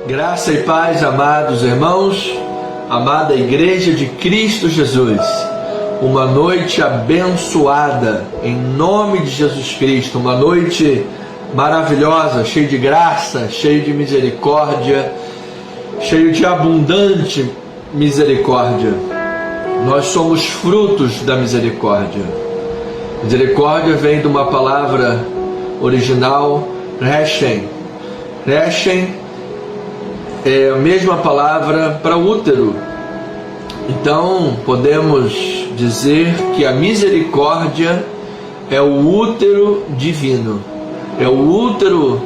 Graça e paz, amados irmãos, amada Igreja de Cristo Jesus. Uma noite abençoada, em nome de Jesus Cristo. Uma noite maravilhosa, cheia de graça, cheia de misericórdia, cheia de abundante misericórdia. Nós somos frutos da misericórdia. Misericórdia vem de uma palavra original, reshem. Reshem é a mesma palavra para útero. Então podemos dizer que a misericórdia é o útero divino, é o útero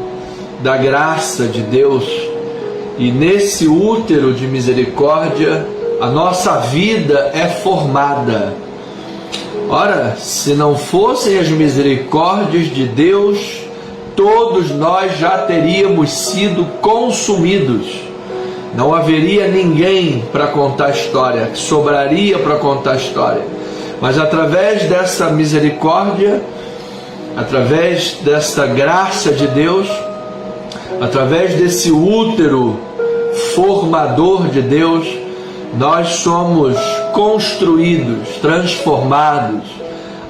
da graça de Deus, e nesse útero de misericórdia a nossa vida é formada. Ora, se não fossem as misericórdias de Deus, todos nós já teríamos sido consumidos. Não haveria ninguém para contar a história, que sobraria para contar a história. Mas através dessa misericórdia, através desta graça de Deus, através desse útero formador de Deus, nós somos construídos, transformados,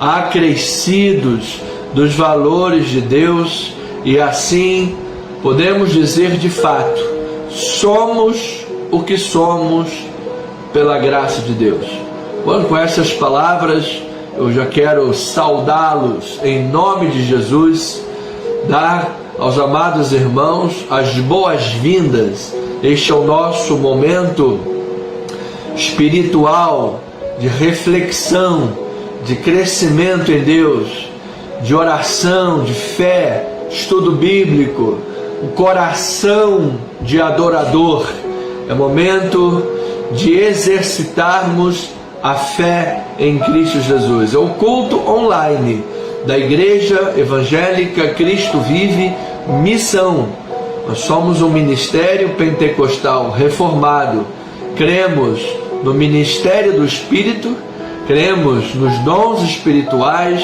acrescidos dos valores de Deus, e assim podemos dizer de fato, somos o que somos pela graça de Deus. Bom, com essas palavras eu já quero saudá-los em nome de Jesus, dar aos amados irmãos as boas-vindas. Este é o nosso momento espiritual de reflexão, de crescimento em Deus, de oração, de fé, estudo bíblico, o coração de adorador. É momento de exercitarmos a fé em Cristo Jesus. É o culto online da Igreja Evangélica Cristo Vive Missão. Nós somos um ministério pentecostal reformado. Cremos no ministério do Espírito, cremos nos dons espirituais,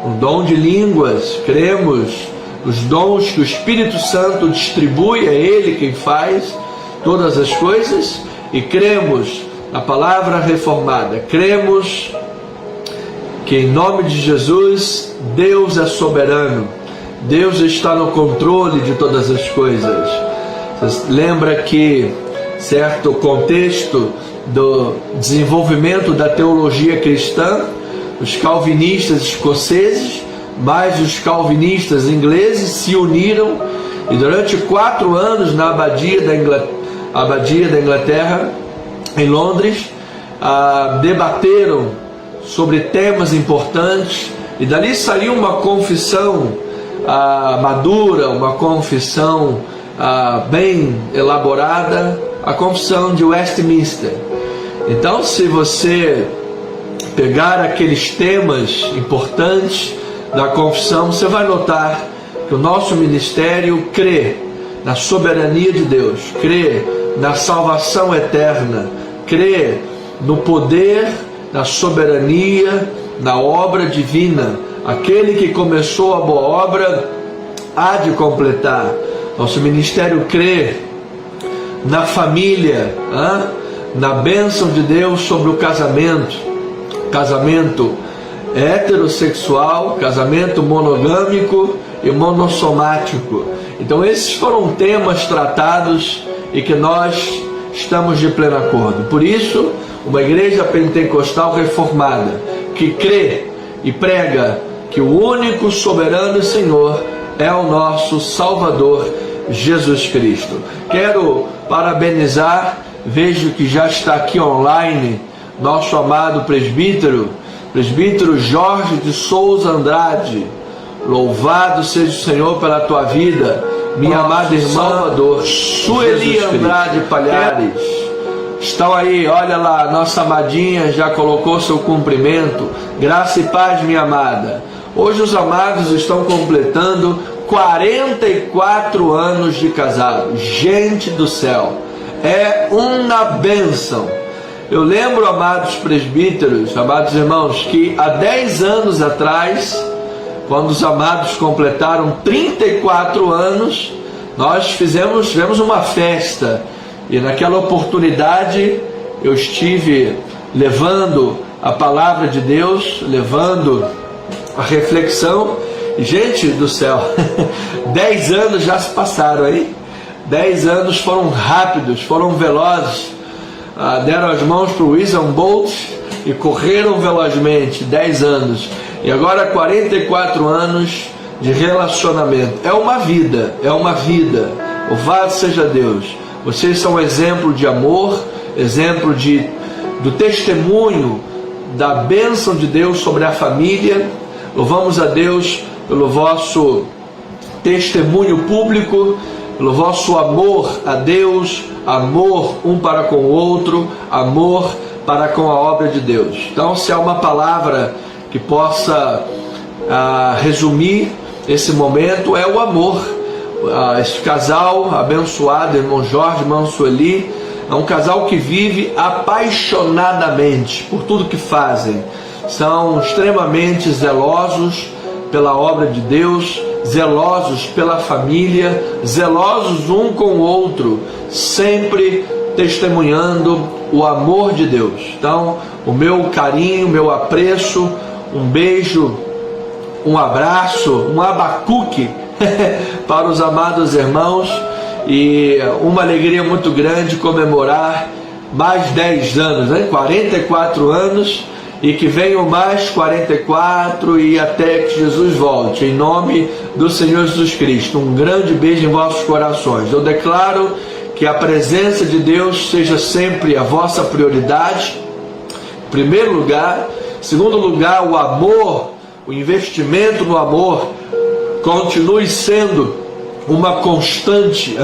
o dom de línguas, cremos nos dons que o Espírito Santo distribui, é Ele quem faz todas as coisas, e cremos na palavra reformada. Cremos que em nome de Jesus, Deus é soberano, Deus está no controle de todas as coisas. Você lembra que certo contexto do desenvolvimento da teologia cristã, os calvinistas escoceses mais os calvinistas ingleses se uniram, e durante 4 anos na abadia da Inglaterra, em Londres, debateram sobre temas importantes, e dali saiu uma confissão madura, uma confissão bem elaborada, a confissão de Westminster. Então, se você pegar aqueles temas importantes da confissão, você vai notar que o nosso ministério crê na soberania de Deus, crê na salvação eterna, crê no poder, na soberania, na obra divina. Aquele que começou a boa obra há de completar. Nosso ministério crê na família, na bênção de Deus sobre o casamento, casamento heterossexual, casamento monogâmico e monossomático. Então esses foram temas tratados e que nós estamos de pleno acordo. Por isso, uma igreja pentecostal reformada, que crê e prega que o único soberano Senhor é o nosso Salvador, Jesus Cristo. Quero parabenizar, vejo que já está aqui online, nosso amado presbítero Jorge de Souza Andrade. Louvado seja o Senhor pela tua vida, minha amada irmã Salvador, Sueli Andrade Palhares. Estão aí, olha lá, nossa amadinha já colocou seu cumprimento. Graça e paz, minha amada. Hoje os amados estão completando 44 anos de casado. Gente do céu, é uma bênção. Eu lembro, amados presbíteros, amados irmãos, que há 10 anos atrás, quando os amados completaram 34 anos, nós tivemos uma festa, e naquela oportunidade eu estive levando a palavra de Deus, levando a reflexão, e gente do céu, 10 anos já se passaram aí, 10 anos foram rápidos, foram velozes, deram as mãos para o Usain Bolt e correram velozmente, 10 anos, e agora 44 anos de relacionamento. É uma vida, louvado seja Deus. Vocês são exemplo de amor, exemplo do testemunho da bênção de Deus sobre a família. Louvamos a Deus pelo vosso testemunho público, pelo vosso amor a Deus, amor um para com o outro, amor para com a obra de Deus. Então, se há uma palavra que possa resumir esse momento, é o amor. Este casal abençoado, irmão Jorge, irmão Sueli, é um casal que vive apaixonadamente por tudo que fazem. São extremamente zelosos pela obra de Deus, zelosos pela família, zelosos um com o outro, sempre testemunhando o amor de Deus. Então, o meu carinho, o meu apreço, um beijo, um abraço, um abacuque para os amados irmãos, e uma alegria muito grande comemorar mais 10 anos, né? 44 anos, e que venham mais 44 e até que Jesus volte, em nome do Senhor Jesus Cristo. Um grande beijo em vossos corações. Eu declaro que a presença de Deus seja sempre a vossa prioridade, em primeiro lugar. Em segundo lugar, o amor, o investimento no amor continue sendo uma constante.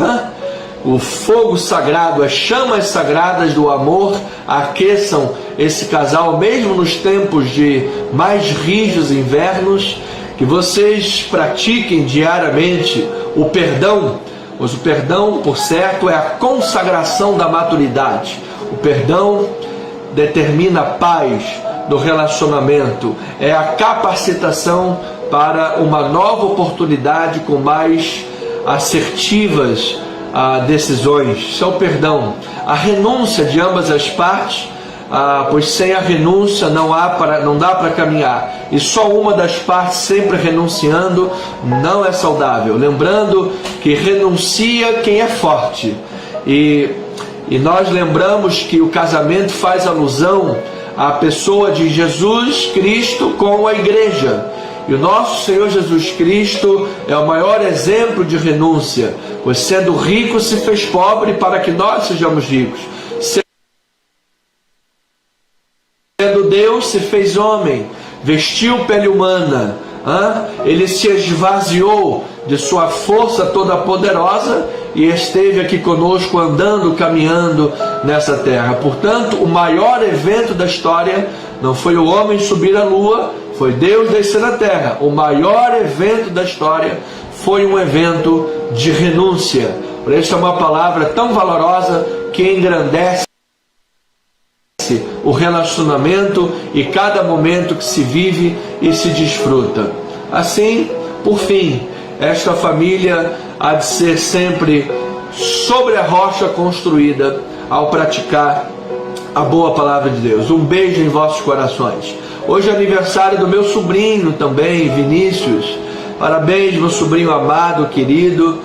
O fogo sagrado, as chamas sagradas do amor aqueçam esse casal, mesmo nos tempos de mais rígidos invernos. Que vocês pratiquem diariamente o perdão, pois o perdão, por certo, é a consagração da maturidade. O perdão determina a paz do relacionamento, é a capacitação para uma nova oportunidade com mais assertivas decisões. Isso é o perdão, a renúncia de ambas as partes, pois sem a renúncia não dá para caminhar, e só uma das partes sempre renunciando não é saudável. Lembrando que renuncia quem é forte, e nós lembramos que o casamento faz alusão à pessoa de Jesus Cristo com a igreja. E o nosso Senhor Jesus Cristo é o maior exemplo de renúncia, pois sendo rico se fez pobre para que nós sejamos ricos. Sendo Deus se fez homem, vestiu pele humana, ele se esvaziou de sua força toda poderosa e esteve aqui conosco andando, caminhando nessa terra. Portanto, o maior evento da história não foi o homem subir à lua, foi Deus descer na terra. O maior evento da história foi um evento de renúncia. Por isso é uma palavra tão valorosa que engrandece o relacionamento e cada momento que se vive e se desfruta. Assim, por fim, esta família há de ser sempre sobre a rocha construída ao praticar a boa palavra de Deus. Um beijo em vossos corações. Hoje é aniversário do meu sobrinho também, Vinícius. Parabéns, meu sobrinho amado, querido.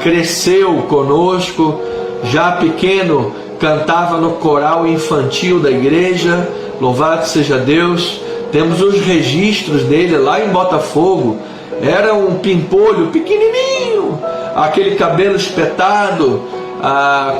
Cresceu conosco, já pequeno cantava no coral infantil da igreja. Louvado seja Deus. Temos os registros dele lá em Botafogo. Era um pimpolho pequenininho, aquele cabelo espetado,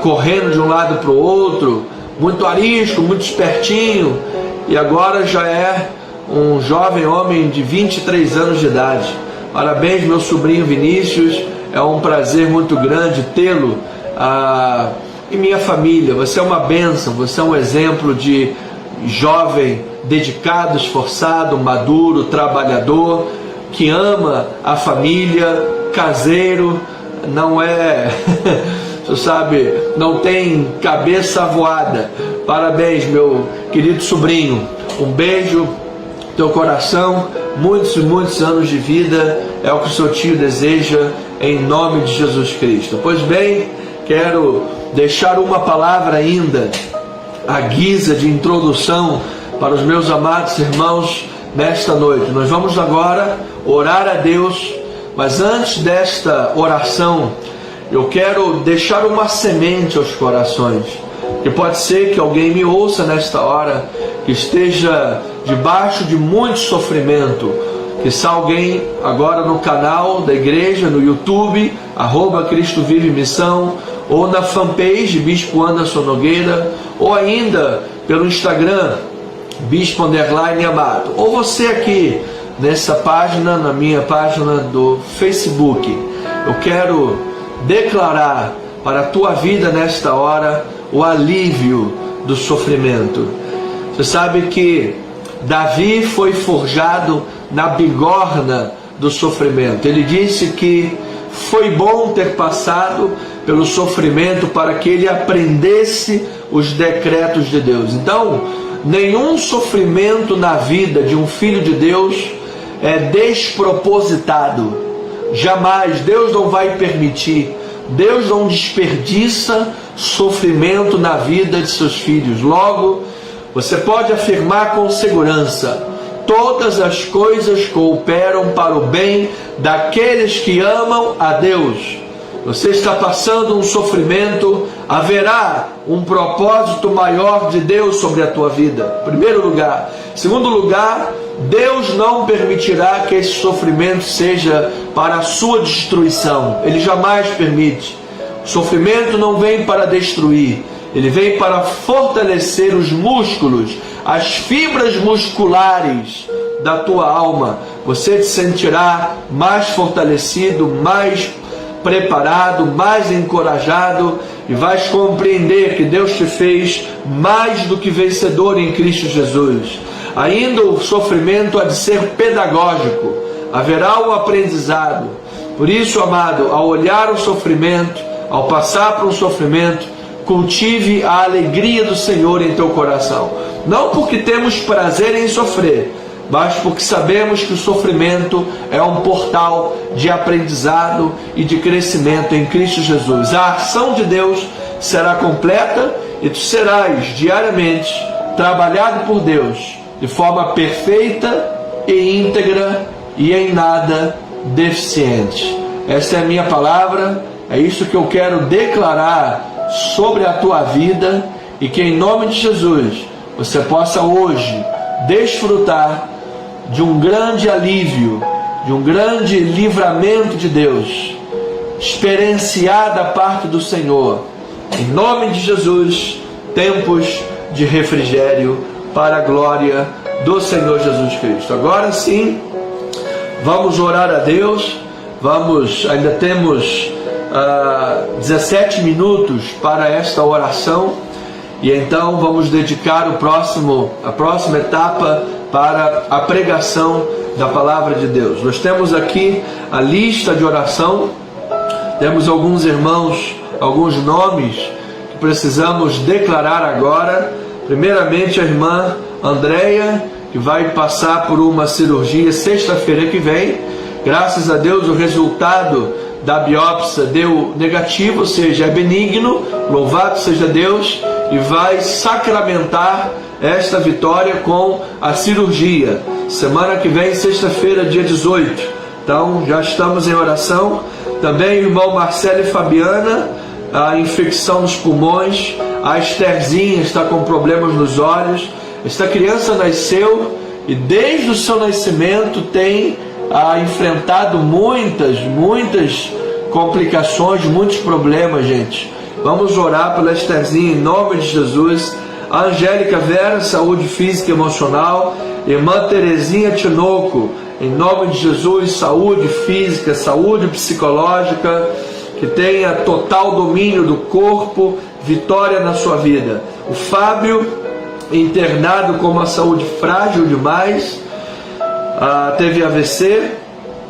correndo de um lado para o outro, muito arisco, muito espertinho, e agora já é um jovem homem de 23 anos de idade. Parabéns, meu sobrinho Vinícius, é um prazer muito grande tê-lo e minha família. Você é uma bênção, você é um exemplo de jovem dedicado, esforçado, maduro, trabalhador, que ama a família, caseiro, não é, você sabe, não tem cabeça voada. Parabéns, meu querido sobrinho, um beijo no teu coração, muitos e muitos anos de vida, é o que o seu tio deseja, em nome de Jesus Cristo. Pois bem, quero deixar uma palavra ainda à guisa de introdução para os meus amados irmãos nesta noite. Nós vamos agora orar a Deus, mas antes desta oração, eu quero deixar uma semente aos corações, que pode ser que alguém me ouça nesta hora, que esteja debaixo de muito sofrimento, que está alguém agora no canal da igreja, no YouTube, @Cristo Vive Missão, ou na fanpage Bispo Anderson Nogueira, ou ainda pelo Instagram, Bispo _Amado, ou você aqui nessa página, na minha página do Facebook. Eu quero declarar para a tua vida nesta hora o alívio do sofrimento. Você sabe que Davi foi forjado na bigorna do sofrimento. Ele disse que foi bom ter passado pelo sofrimento para que ele aprendesse os decretos de Deus. Então, nenhum sofrimento na vida de um filho de Deus é despropositado. Jamais. Deus não vai permitir. Deus não desperdiça sofrimento na vida de seus filhos. Logo, você pode afirmar com segurança: todas as coisas cooperam para o bem daqueles que amam a Deus. Você está passando um sofrimento, haverá um propósito maior de Deus sobre a tua vida. Em primeiro lugar. Segundo lugar, Deus não permitirá que esse sofrimento seja para a sua destruição. Ele jamais permite. O sofrimento não vem para destruir, ele vem para fortalecer os músculos, as fibras musculares da tua alma. Você te sentirá mais fortalecido, mais preparado, mais encorajado, e vais compreender que Deus te fez mais do que vencedor em Cristo Jesus. Ainda o sofrimento há de ser pedagógico, haverá um aprendizado. Por isso, amado, ao olhar o sofrimento, ao passar por um sofrimento, cultive a alegria do Senhor em teu coração. Não porque temos prazer em sofrer, mas porque sabemos que o sofrimento é um portal de aprendizado e de crescimento em Cristo Jesus. A ação de Deus será completa e tu serás diariamente trabalhado por Deus de forma perfeita e íntegra e em nada deficiente. Esta é a minha palavra, é isso que eu quero declarar sobre a tua vida, e que em nome de Jesus você possa hoje desfrutar de um grande alívio, de um grande livramento de Deus, experienciar da parte do Senhor, em nome de Jesus, tempos de refrigério para a glória do Senhor Jesus Cristo. Agora sim, vamos orar a Deus. Ainda temos 17 minutos para esta oração, e então vamos dedicar a próxima etapa para a pregação da palavra de Deus. Nós temos aqui a lista de oração, temos alguns irmãos, alguns nomes que precisamos declarar agora. Primeiramente, a irmã Andréia, que vai passar por uma cirurgia sexta-feira que vem. Graças a Deus, o resultado da biópsia deu negativo, ou seja, é benigno. Louvado seja Deus, e vai sacramentar esta vitória com a cirurgia. Semana que vem, sexta-feira, dia 18. Então, já estamos em oração. Também o irmão Marcelo e Fabiana, a infecção nos pulmões. A Estherzinha está com problemas nos olhos. Esta criança nasceu e desde o seu nascimento tem enfrentado muitas complicações, muitos problemas, gente. Vamos orar pela Estherzinha em nome de Jesus. A Angélica Vera, saúde física e emocional. Irmã Terezinha Tinoco, em nome de Jesus, saúde física, saúde psicológica, que tenha total domínio do corpo, vitória na sua vida. O Fábio, internado com uma saúde frágil demais, teve AVC.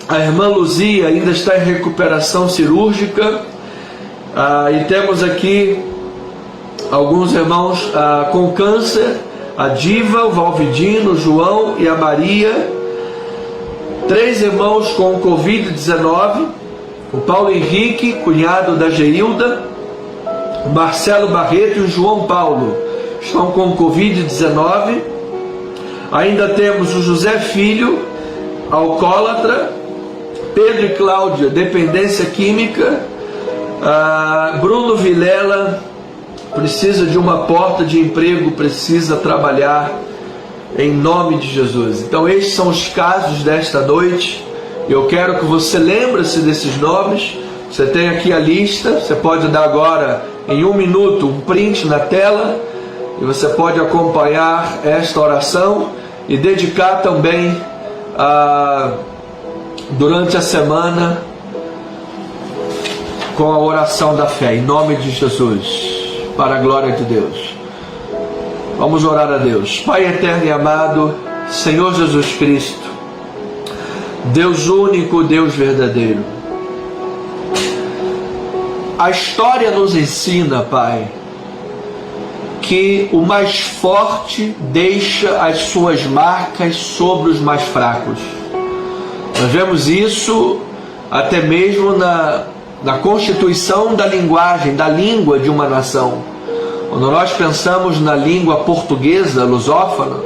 A irmã Luzia ainda está em recuperação cirúrgica. E temos aqui alguns irmãos com câncer: a Diva, o Valvidino, o João e a Maria. 3 irmãos com Covid-19, o Paulo Henrique, cunhado da Geilda, o Marcelo Barreto e o João Paulo estão com Covid-19. Ainda temos o José Filho, alcoólatra, Pedro e Cláudia, dependência química, Bruno Vilela, precisa de uma porta de emprego, precisa trabalhar, em nome de Jesus. Então estes são os casos desta noite. Eu quero que você lembre-se desses nomes. Você tem aqui a lista, você pode dar agora em 1 minuto um print na tela, e você pode acompanhar esta oração e dedicar também durante a semana com a oração da fé, em nome de Jesus, para a glória de Deus. Vamos orar a Deus. Pai eterno e amado, Senhor Jesus Cristo, Deus único, Deus verdadeiro, a história nos ensina, Pai, que o mais forte deixa as suas marcas sobre os mais fracos. Nós vemos isso até mesmo na constituição da linguagem, da língua de uma nação. Quando nós pensamos na língua portuguesa, lusófona,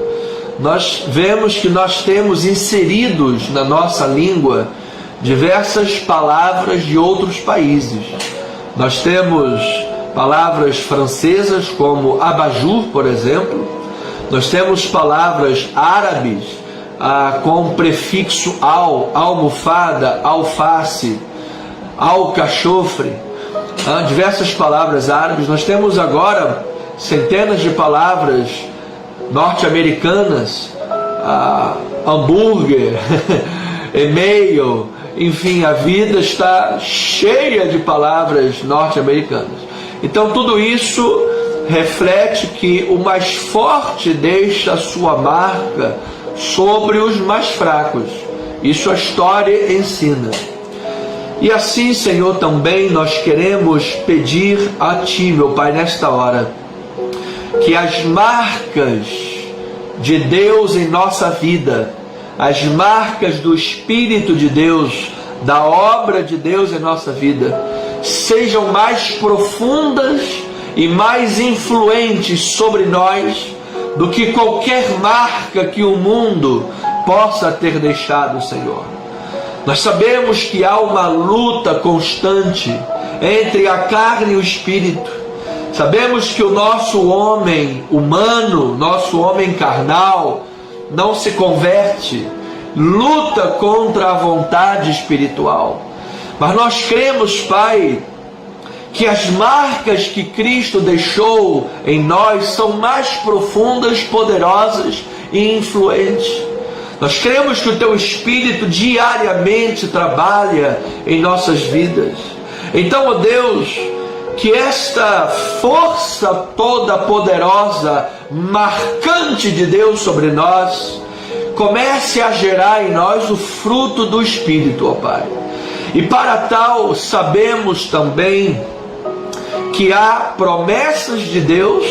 nós vemos que nós temos inseridos na nossa língua diversas palavras de outros países. Nós temos palavras francesas como abajur, por exemplo. Nós temos palavras árabes com o prefixo al, almofada, alface, alcachofre, diversas palavras árabes. Nós temos agora centenas de palavras norte-americanas, hambúrguer, e-mail, enfim, a vida está cheia de palavras norte-americanas. Então tudo isso reflete que o mais forte deixa a sua marca sobre os mais fracos. Isso a história ensina. E assim, Senhor, também nós queremos pedir a Ti, meu Pai, nesta hora, que as marcas de Deus em nossa vida, as marcas do Espírito de Deus, da obra de Deus em nossa vida, sejam mais profundas e mais influentes sobre nós do que qualquer marca que o mundo possa ter deixado, Senhor. Nós sabemos que há uma luta constante entre a carne e o Espírito. Sabemos que o nosso homem humano, nosso homem carnal, não se converte, luta contra a vontade espiritual. Mas nós cremos, Pai, que as marcas que Cristo deixou em nós são mais profundas, poderosas e influentes. Nós cremos que o Teu Espírito diariamente trabalha em nossas vidas. Então, ó Deus, que esta força toda poderosa, marcante de Deus sobre nós, comece a gerar em nós o fruto do Espírito, ó Pai. E para tal, sabemos também que há promessas de Deus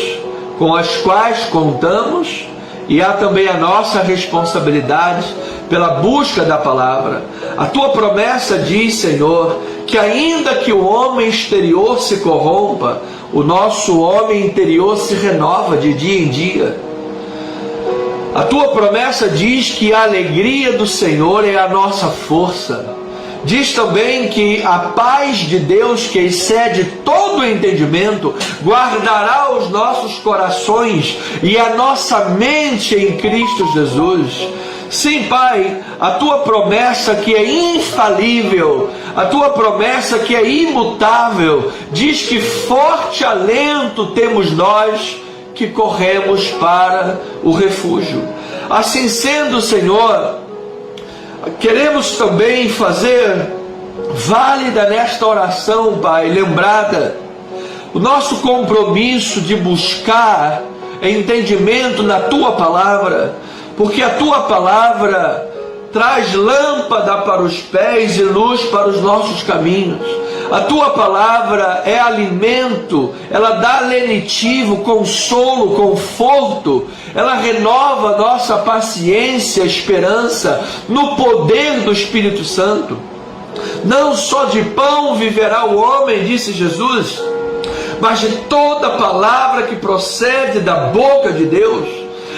com as quais contamos, e há também a nossa responsabilidade pela busca da palavra. A Tua promessa diz, Senhor, que ainda que o homem exterior se corrompa, o nosso homem interior se renova de dia em dia. A Tua promessa diz que a alegria do Senhor é a nossa força. Diz também que a paz de Deus, que excede todo o entendimento, guardará os nossos corações e a nossa mente em Cristo Jesus. Sim, Pai, a Tua promessa que é infalível, a Tua promessa que é imutável, diz que forte alento temos nós que corremos para o refúgio. Assim sendo, Senhor, queremos também fazer válida nesta oração, Pai, lembrada, o nosso compromisso de buscar entendimento na Tua palavra, porque a Tua palavra traz lâmpada para os pés e luz para os nossos caminhos. A Tua palavra é alimento, ela dá lenitivo, consolo, conforto, ela renova nossa paciência, esperança, no poder do Espírito Santo. Não só de pão viverá o homem, disse Jesus, mas de toda palavra que procede da boca de Deus.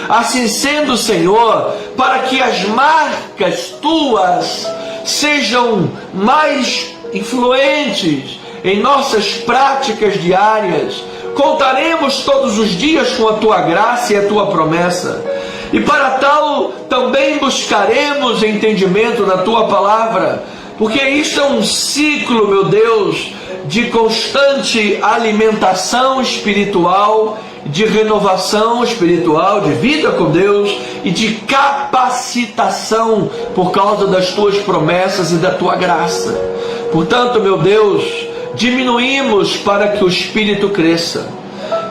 Assim sendo, Senhor, para que as marcas tuas sejam mais influentes em nossas práticas diárias, contaremos todos os dias com a tua graça e a tua promessa. E para tal também buscaremos entendimento na tua palavra, porque isso é um ciclo, meu Deus, de constante alimentação espiritual, de renovação espiritual, de vida com Deus e de capacitação por causa das tuas promessas e da tua graça. Portanto, meu Deus, diminuímos para que o Espírito cresça.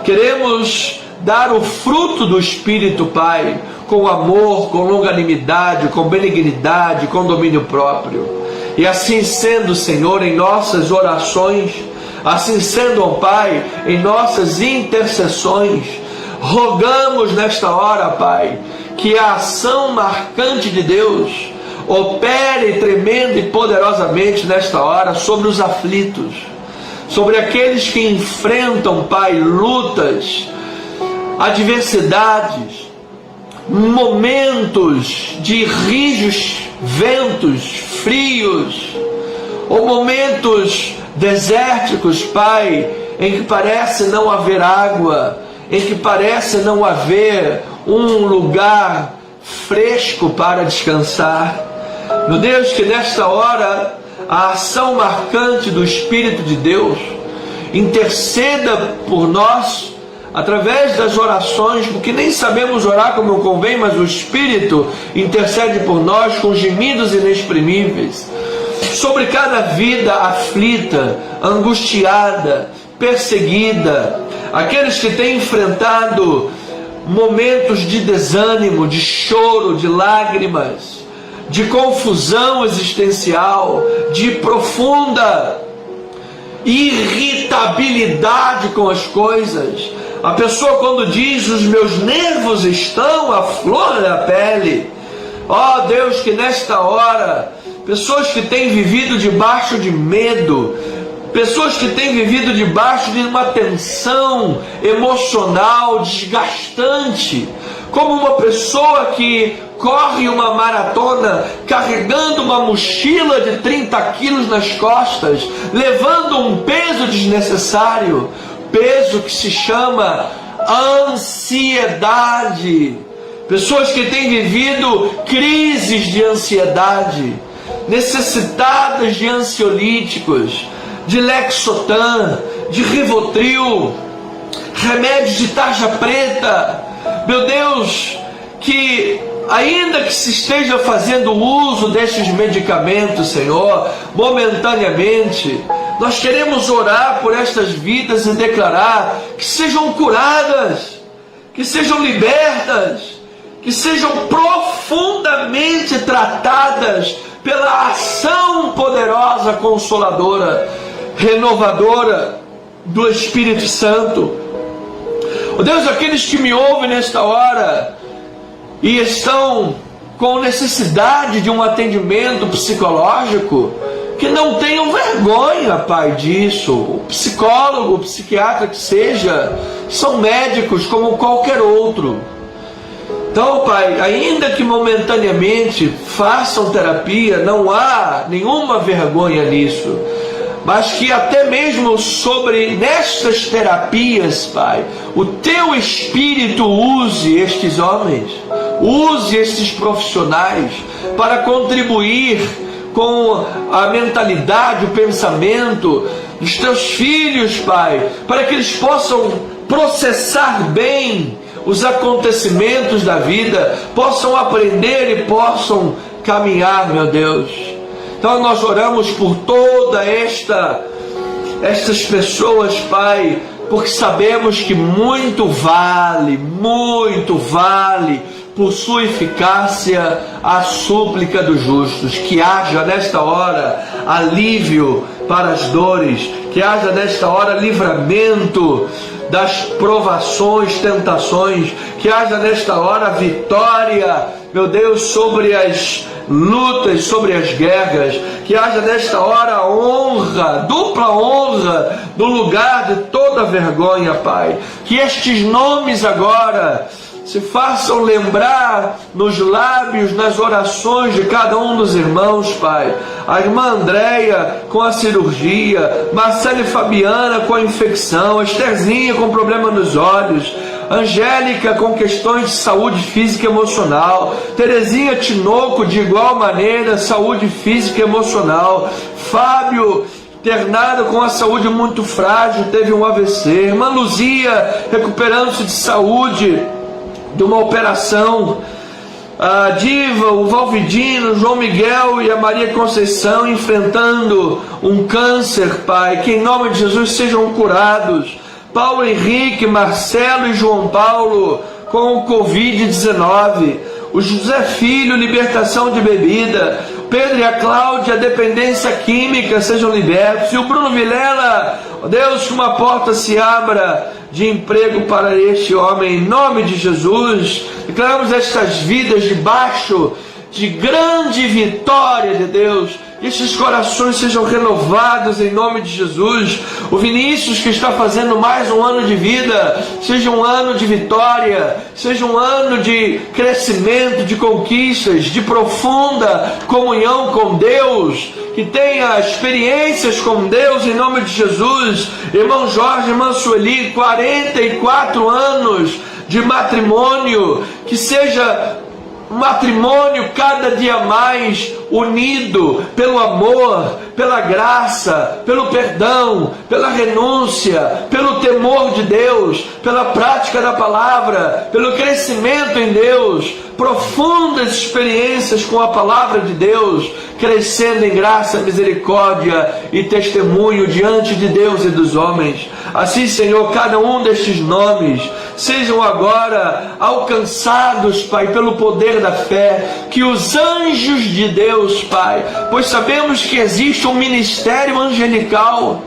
Queremos dar o fruto do Espírito, Pai, com amor, com longanimidade, com benignidade, com domínio próprio. E assim sendo, Senhor, em nossas orações, assim sendo, ó Pai, em nossas intercessões, rogamos nesta hora, Pai, que a ação marcante de Deus opere tremenda e poderosamente nesta hora sobre os aflitos, sobre aqueles que enfrentam, Pai, lutas, adversidades, momentos de rijos ventos frios, ou momentos desérticos, Pai, em que parece não haver água, em que parece não haver um lugar fresco para descansar. Meu Deus, que nesta hora a ação marcante do Espírito de Deus interceda por nós através das orações, porque nem sabemos orar como convém, mas o Espírito intercede por nós com gemidos inexprimíveis, sobre cada vida aflita, angustiada, perseguida, aqueles que têm enfrentado momentos de desânimo, de choro, de lágrimas, de confusão existencial, de profunda irritabilidade com as coisas. A pessoa, quando diz: os meus nervos estão à flor da pele, ó Deus, que nesta hora, pessoas que têm vivido debaixo de medo, pessoas que têm vivido debaixo de uma tensão emocional desgastante, como uma pessoa que corre uma maratona carregando uma mochila de 30 quilos nas costas, levando um peso desnecessário, peso que se chama ansiedade. Pessoas que têm vivido crises de ansiedade, necessitadas de ansiolíticos, de Lexotan, de Rivotril, remédios de tarja preta. Meu Deus, que ainda que se esteja fazendo uso destes medicamentos, Senhor, momentaneamente, nós queremos orar por estas vidas e declarar que sejam curadas, que sejam libertas, que sejam profundamente tratadas pela ação poderosa, consoladora, renovadora do Espírito Santo. Oh Deus, aqueles que me ouvem nesta hora e estão com necessidade de um atendimento psicológico, que não tenham vergonha, Pai, disso. O psicólogo, o psiquiatra que seja, são médicos como qualquer outro. Então, Pai, ainda que momentaneamente façam terapia, não há nenhuma vergonha nisso, mas que até mesmo nestas terapias, Pai, o Teu Espírito use estes homens, use estes profissionais para contribuir com a mentalidade, o pensamento dos Teus filhos, Pai, para que eles possam processar bem os acontecimentos da vida, possam aprender e possam caminhar, meu Deus. Então nós oramos por toda estas pessoas, Pai, porque sabemos que muito vale por sua eficácia a súplica dos justos. Que haja nesta hora alívio para as dores, que haja nesta hora livramento das provações, tentações, que haja nesta hora vitória, meu Deus, sobre as lutas, sobre as guerras, que haja nesta hora honra, dupla honra, no lugar de toda vergonha, Pai. Que estes nomes agora se façam lembrar nos lábios, nas orações de cada um dos irmãos, Pai. A irmã Andréia com a cirurgia, Marcela e Fabiana com a infecção, Estherzinha com problema nos olhos, Angélica com questões de saúde física e emocional, Terezinha Tinoco de igual maneira, saúde física e emocional, Fábio internado com a saúde muito frágil, teve um AVC, irmã Luzia recuperando-se de saúde, de uma operação, a Diva, o Valvidino, o João Miguel e a Maria Conceição enfrentando um câncer, Pai, que em nome de Jesus sejam curados. Paulo Henrique, Marcelo e João Paulo com o Covid-19, o José Filho, libertação de bebida, Pedro e a Cláudia, dependência química, sejam libertos, e o Bruno Vilela, Deus, que uma porta se abra de emprego para este homem, em nome de Jesus. Declaramos estas vidas debaixo de grande vitória de Deus, que estes corações sejam renovados em nome de Jesus. O Vinícius, que está fazendo mais um ano de vida, seja um ano de vitória, seja um ano de crescimento, de conquistas, de profunda comunhão com Deus, que tenha experiências com Deus em nome de Jesus. Irmão Jorge, irmã Sueli, 44 anos de matrimônio, que seja um matrimônio cada dia mais unido pelo amor, pela graça, pelo perdão, pela renúncia, pelo temor de Deus, pela prática da palavra, pelo crescimento em Deus, profundas experiências com a palavra de Deus, crescendo em graça, misericórdia e testemunho diante de Deus e dos homens. Assim, Senhor, cada um destes nomes sejam agora alcançados, Pai, pelo poder da fé, que os anjos de Deus, Pai, pois sabemos que existe um ministério angelical,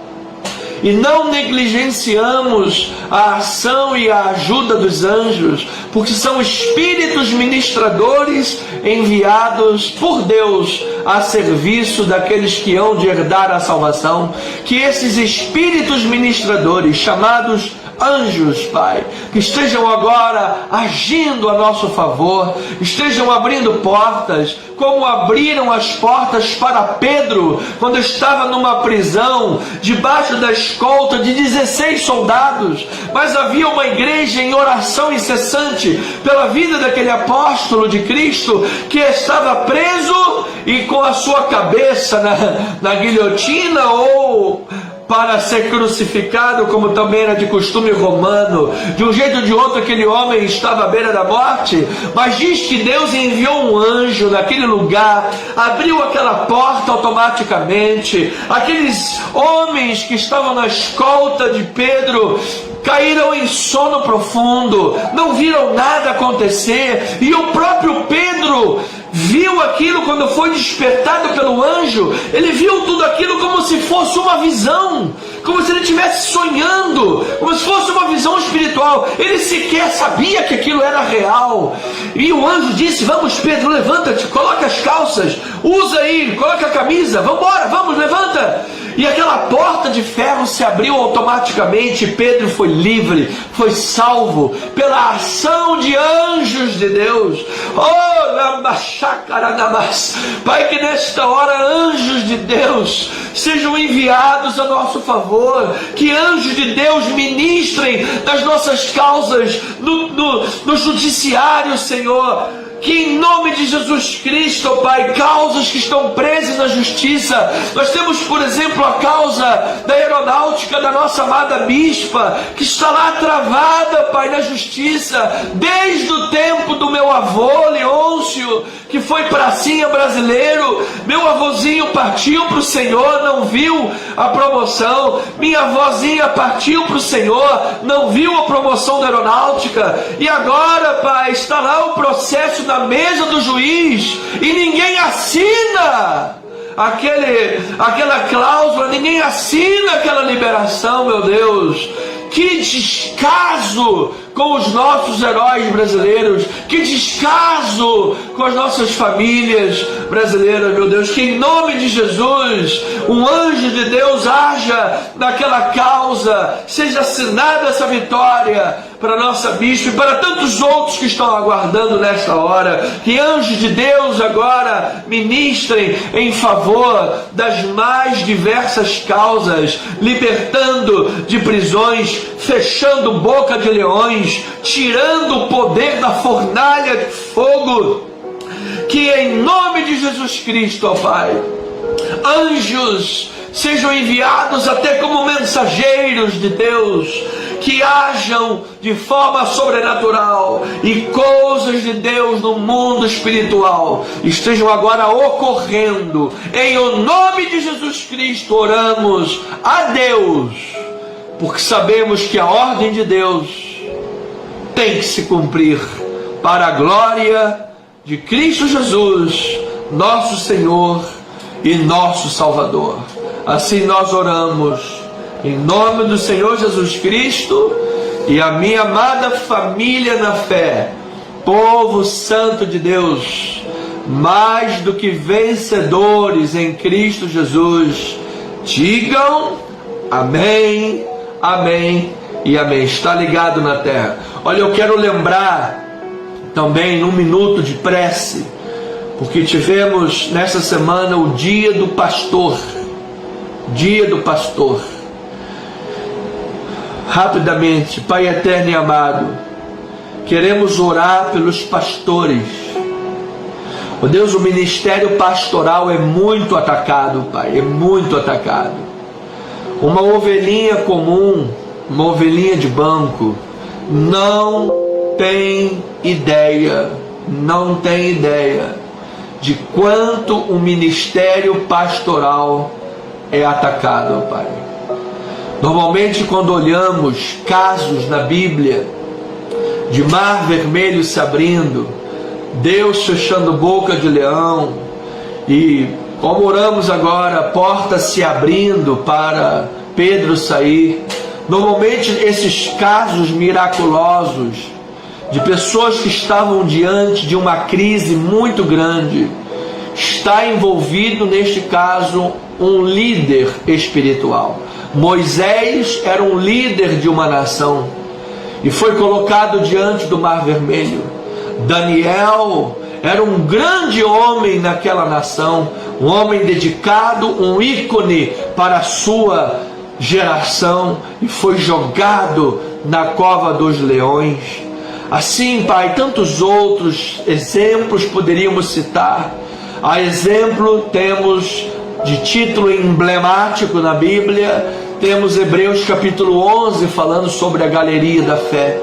e não negligenciamos a ação e a ajuda dos anjos, porque são espíritos ministradores enviados por Deus a serviço daqueles que hão de herdar a salvação. Que esses espíritos ministradores, chamados anjos, Pai, que estejam agora agindo a nosso favor, estejam abrindo portas, como abriram as portas para Pedro, quando estava numa prisão, debaixo da escolta de 16 soldados, mas havia uma igreja em oração incessante pela vida daquele apóstolo de Cristo, que estava preso e com a sua cabeça na guilhotina, ou para ser crucificado, como também era de costume romano. De um jeito ou de outro, aquele homem estava à beira da morte, mas diz que Deus enviou um anjo naquele lugar, abriu aquela porta automaticamente. Aqueles homens que estavam na escolta de Pedro caíram em sono profundo, não viram nada acontecer, e o próprio Pedro viu aquilo quando foi despertado pelo anjo. Ele viu tudo aquilo como se fosse uma visão, como se ele estivesse sonhando, como se fosse uma visão espiritual. Ele sequer sabia que aquilo era real. E o anjo disse: vamos, Pedro, levanta-te, coloca as calças, usa aí, coloca a camisa, vamos embora, vamos, levanta. E aquela porta de ferro se abriu automaticamente. Pedro foi livre, foi salvo pela ação de anjos de Deus. Oh, Lambachacaranamas, Pai, que nesta hora anjos de Deus sejam enviados a nosso favor, que anjos de Deus ministrem nas nossas causas, no judiciário, Senhor. Que em nome de Jesus Cristo, Pai, causas que estão presas na justiça. Nós temos, por exemplo, a causa da aeronáutica da nossa amada bispa, que está lá travada, Pai, na justiça, desde o tempo do meu avô, Leôncio, que foi pracinha brasileiro. Meu avôzinho partiu para o Senhor, não viu a promoção. Minha avózinha partiu para o Senhor, não viu a promoção da aeronáutica. E agora, Pai, está lá o processo na mesa do juiz, e ninguém assina aquela cláusula, ninguém assina aquela liberação, meu Deus. Que descaso com os nossos heróis brasileiros, que descaso com as nossas famílias brasileiras, meu Deus. Que em nome de Jesus, um anjo de Deus haja naquela causa, seja assinada essa vitória para a nossa bispa e para tantos outros que estão aguardando nesta hora. Que anjos de Deus agora ministrem em favor das mais diversas causas, libertando de prisões, fechando boca de leões, tirando o poder da fornalha de fogo. Que em nome de Jesus Cristo, ó Pai, anjos sejam enviados até como mensageiros de Deus, que hajam de forma sobrenatural e coisas de Deus no mundo espiritual estejam agora ocorrendo. Em o nome de Jesus Cristo oramos a Deus, porque sabemos que a ordem de Deus tem que se cumprir para a glória de Cristo Jesus, nosso Senhor e nosso Salvador. Assim nós oramos em nome do Senhor Jesus Cristo e a minha amada família na fé, povo santo de Deus, mais do que vencedores em Cristo Jesus, digam amém, amém e amém. Está ligado na terra. Olha, eu quero lembrar também num minuto de prece, porque tivemos nessa semana o dia do pastor. Dia do pastor. Rapidamente, Pai eterno e amado, queremos orar pelos pastores. Oh Deus, o ministério pastoral é muito atacado, Pai, é muito atacado. Uma ovelhinha comum, uma ovelhinha de banco, não tem ideia de quanto o ministério pastoral é atacado, Pai. Normalmente, quando olhamos casos na Bíblia de mar vermelho se abrindo, Deus fechando boca de leão, e como oramos agora, porta se abrindo para Pedro sair, normalmente esses casos miraculosos de pessoas que estavam diante de uma crise muito grande, está envolvido neste caso um líder espiritual. Moisés era um líder de uma nação e foi colocado diante do Mar Vermelho. Daniel era um grande homem naquela nação, um homem dedicado, um ícone para a sua geração, e foi jogado na cova dos leões. Assim, Pai, tantos outros exemplos poderíamos citar. A exemplo, temos de título emblemático na Bíblia, temos Hebreus capítulo 11 falando sobre a galeria da fé.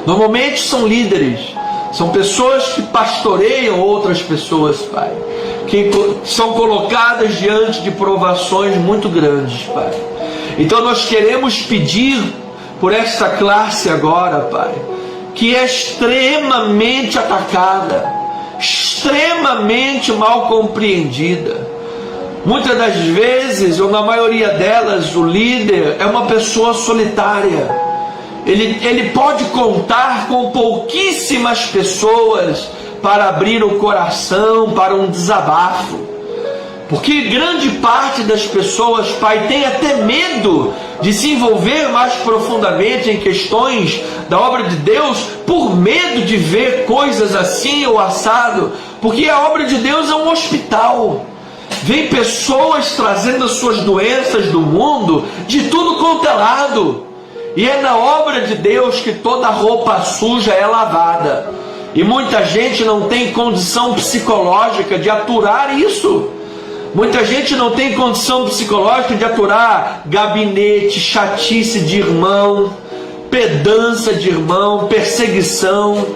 Normalmente são líderes, são pessoas que pastoreiam outras pessoas, Pai, que são colocadas diante de provações muito grandes, Pai. Então nós queremos pedir por esta classe agora, Pai, que é extremamente atacada, extremamente mal compreendida. Muitas das vezes, ou na maioria delas, o líder é uma pessoa solitária. Ele pode contar com pouquíssimas pessoas para abrir o coração para um desabafo. Porque grande parte das pessoas, Pai, tem até medo de se envolver mais profundamente em questões da obra de Deus, por medo de ver coisas assim ou assado, porque a obra de Deus é um hospital. Vem pessoas trazendo as suas doenças do mundo de tudo quanto é lado. E é na obra de Deus que toda roupa suja é lavada. E muita gente não tem condição psicológica de aturar isso. Muita gente não tem condição psicológica de aturar gabinete, chatice de irmão, pedância de irmão, perseguição,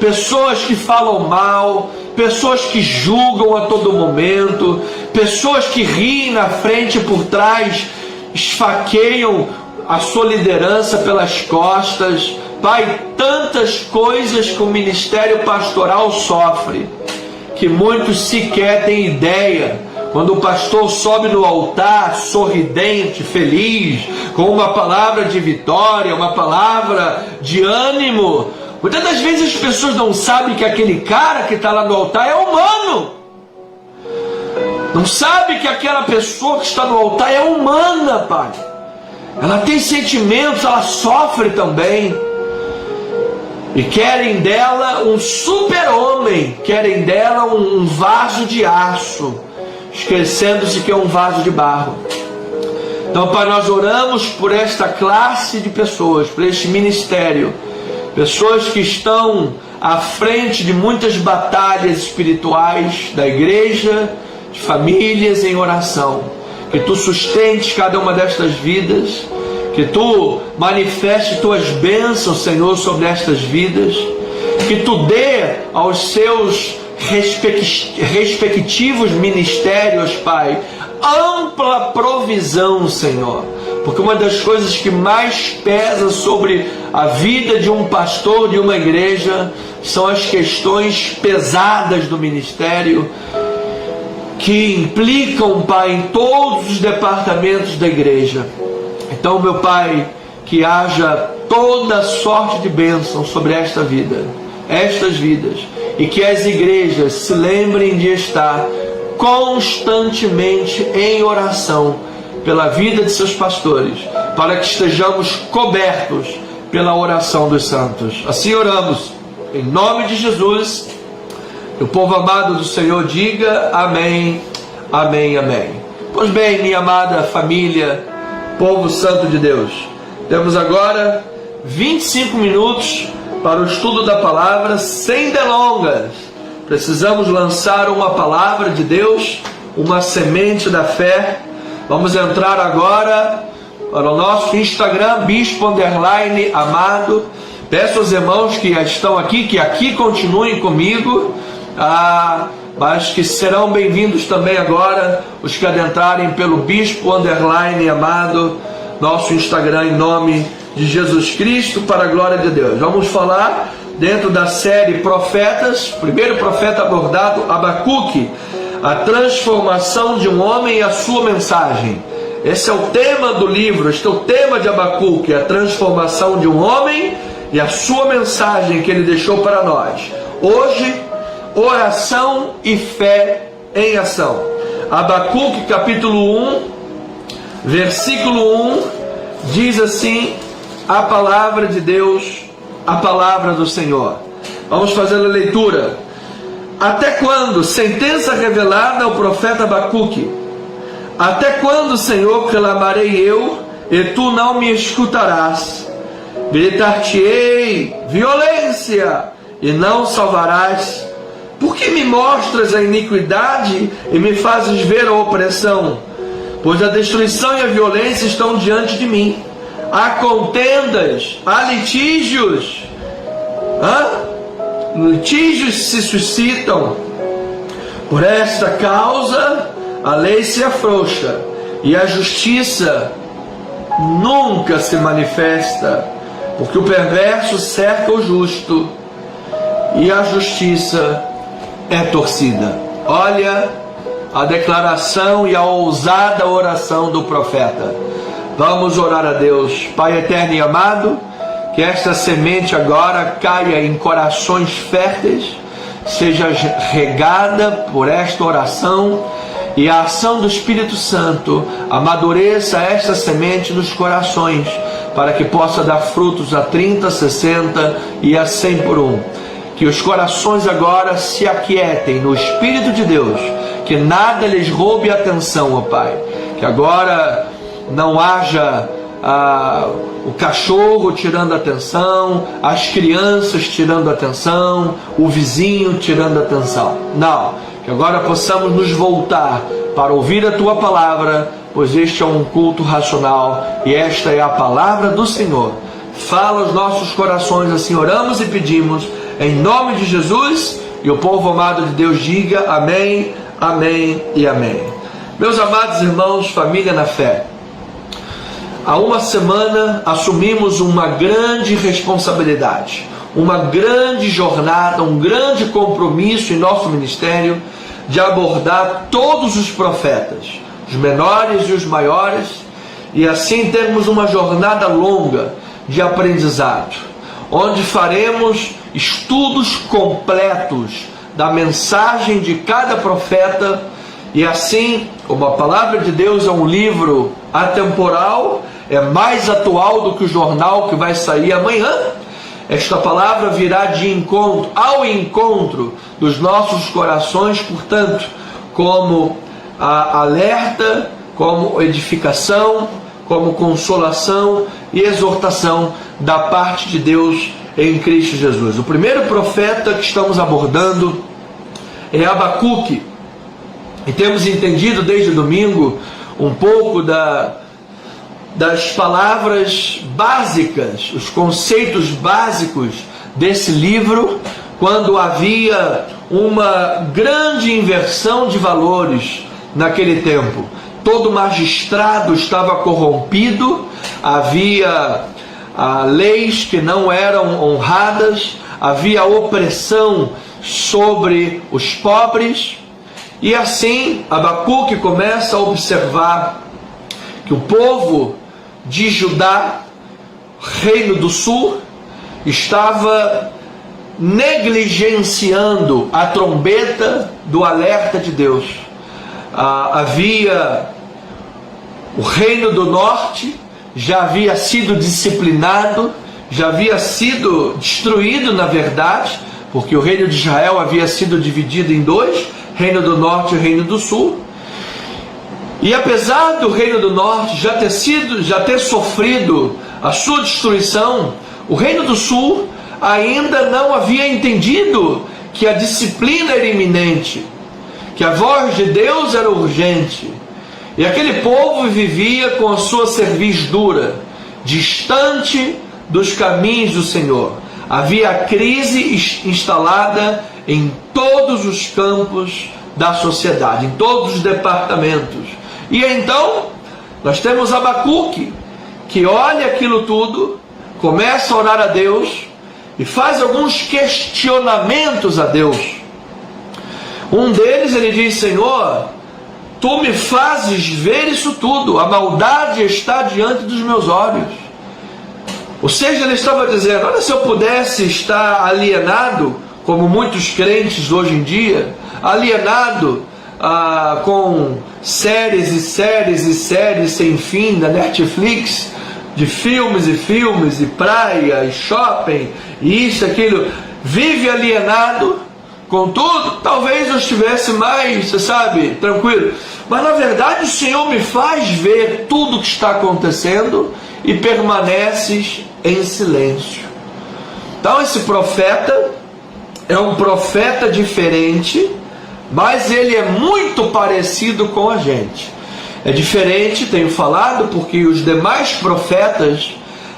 pessoas que falam mal, pessoas que julgam a todo momento, pessoas que riem na frente e por trás, esfaqueiam a sua liderança pelas costas. Pai, tantas coisas que o ministério pastoral sofre, que muitos sequer têm ideia Quando o pastor sobe no altar sorridente, feliz, com uma palavra de vitória, uma palavra de ânimo, muitas das vezes as pessoas não sabem que aquele cara que está lá no altar é humano. Não sabe que aquela pessoa que está no altar é humana, Pai. Ela tem sentimentos, ela sofre também. E querem dela um super-homem, querem dela um vaso de aço, esquecendo-se que é um vaso de barro. Então, Pai, nós oramos por esta classe de pessoas, por este ministério, pessoas que estão à frente de muitas batalhas espirituais da igreja, de famílias em oração. Que Tu sustentes cada uma destas vidas, que Tu manifeste Tuas bênçãos, Senhor, sobre estas vidas, que Tu dê aos seus respectivos ministérios, Pai, ampla provisão, Senhor, porque uma das coisas que mais pesa sobre a vida de um pastor, de uma igreja, são as questões pesadas do ministério, que implicam, Pai, em todos os departamentos da igreja. Então, meu Pai, que haja toda sorte de bênção sobre esta vida, estas vidas, e que as igrejas se lembrem de estar constantemente em oração pela vida de seus pastores, para que estejamos cobertos pela oração dos santos. Assim oramos, em nome de Jesus. O povo amado do Senhor diga amém, amém, amém. Pois bem, minha amada família, povo santo de Deus, temos agora 25 minutos para o estudo da palavra, sem delongas. Precisamos lançar uma palavra de Deus, uma semente da fé. Vamos entrar agora para o nosso Instagram, bispo_amado. Peço aos irmãos que estão aqui, que aqui continuem comigo, mas que serão bem-vindos também agora os que adentrarem pelo bispo_amado, nosso Instagram, em nome de Jesus Cristo, para a glória de Deus. Vamos falar dentro da série Profetas, primeiro profeta abordado, Abacuque, a transformação de um homem e a sua mensagem. Esse é o tema do livro, este é o tema de Abacuque, a transformação de um homem e a sua mensagem que ele deixou para nós. Hoje, oração e fé em ação. Abacuque capítulo 1, versículo 1, diz assim a palavra de Deus, a palavra do Senhor. Vamos fazer a leitura. Até quando? Sentença revelada ao profeta Abacuque. Até quando, Senhor, clamarei eu, e tu não me escutarás? Gritar-te-ei violência, e não salvarás. Por que me mostras a iniquidade e me fazes ver a opressão? Pois a destruição e a violência estão diante de mim. Há contendas, há litígios. Litígios se suscitam. Por esta causa, a lei se afrouxa e a justiça nunca se manifesta, porque o perverso cerca o justo e a justiça é torcida. Olha a declaração e a ousada oração do profeta. Vamos orar a Deus. Pai eterno e amado, que esta semente agora caia em corações férteis, seja regada por esta oração, e a ação do Espírito Santo amadureça esta semente nos corações, para que possa dar frutos a 30, 60 e a 100 por um. Que os corações agora se aquietem no Espírito de Deus, que nada lhes roube a atenção, ó Pai. Que agora não haja o cachorro tirando a atenção, as crianças tirando a atenção, o vizinho tirando a atenção. Não, que agora possamos nos voltar para ouvir a Tua palavra, pois este é um culto racional e esta é a palavra do Senhor. Fala aos nossos corações, assim oramos e pedimos, em nome de Jesus, e o povo amado de Deus diga amém, amém e amém. Meus amados irmãos, família na fé, há uma semana assumimos uma grande responsabilidade, uma grande jornada, um grande compromisso em nosso ministério, de abordar todos os profetas, os menores e os maiores, e assim termos uma jornada longa de aprendizado, onde faremos estudos completos da mensagem de cada profeta, e assim, como a palavra de Deus é um livro atemporal, é mais atual do que o jornal que vai sair amanhã, esta palavra virá de encontro, ao encontro dos nossos corações, portanto, como alerta, como edificação, como consolação e exortação da parte de Deus em Cristo Jesus. O primeiro profeta que estamos abordando é Abacuque, e temos entendido desde domingo um pouco das palavras básicas, os conceitos básicos desse livro, quando havia uma grande inversão de valores naquele tempo. Todo magistrado estava corrompido, havia leis que não eram honradas, havia opressão sobre os pobres, e assim Abacuque começa a observar que o povo de Judá, reino do sul, estava negligenciando a trombeta do alerta de Deus. Havia o reino do norte, já havia sido disciplinado, já havia sido destruído, na verdade, porque o reino de Israel havia sido dividido em dois, reino do norte e reino do sul. E apesar do reino do norte já ter sofrido a sua destruição, o reino do sul ainda não havia entendido que a disciplina era iminente, que a voz de Deus era urgente. E aquele povo vivia com a sua cerviz dura, distante dos caminhos do Senhor. Havia a crise instalada em todos os campos da sociedade, em todos os departamentos. E então, nós temos Abacuque, que olha aquilo tudo, começa a orar a Deus e faz alguns questionamentos a Deus. Um deles, ele diz: Senhor, Tu me fazes ver isso tudo, a maldade está diante dos meus olhos. Ou seja, ele estava dizendo: olha, se eu pudesse estar alienado, como muitos crentes hoje em dia, alienado com séries e séries e séries sem fim da Netflix, de filmes e filmes, e praia, e shopping, e isso, aquilo, vive alienado com tudo, talvez eu estivesse mais, você sabe, tranquilo. Mas na verdade o Senhor me faz ver tudo o que está acontecendo e permaneces em silêncio. Então esse profeta é um profeta diferente, mas ele é muito parecido com a gente. É diferente, tenho falado, porque os demais profetas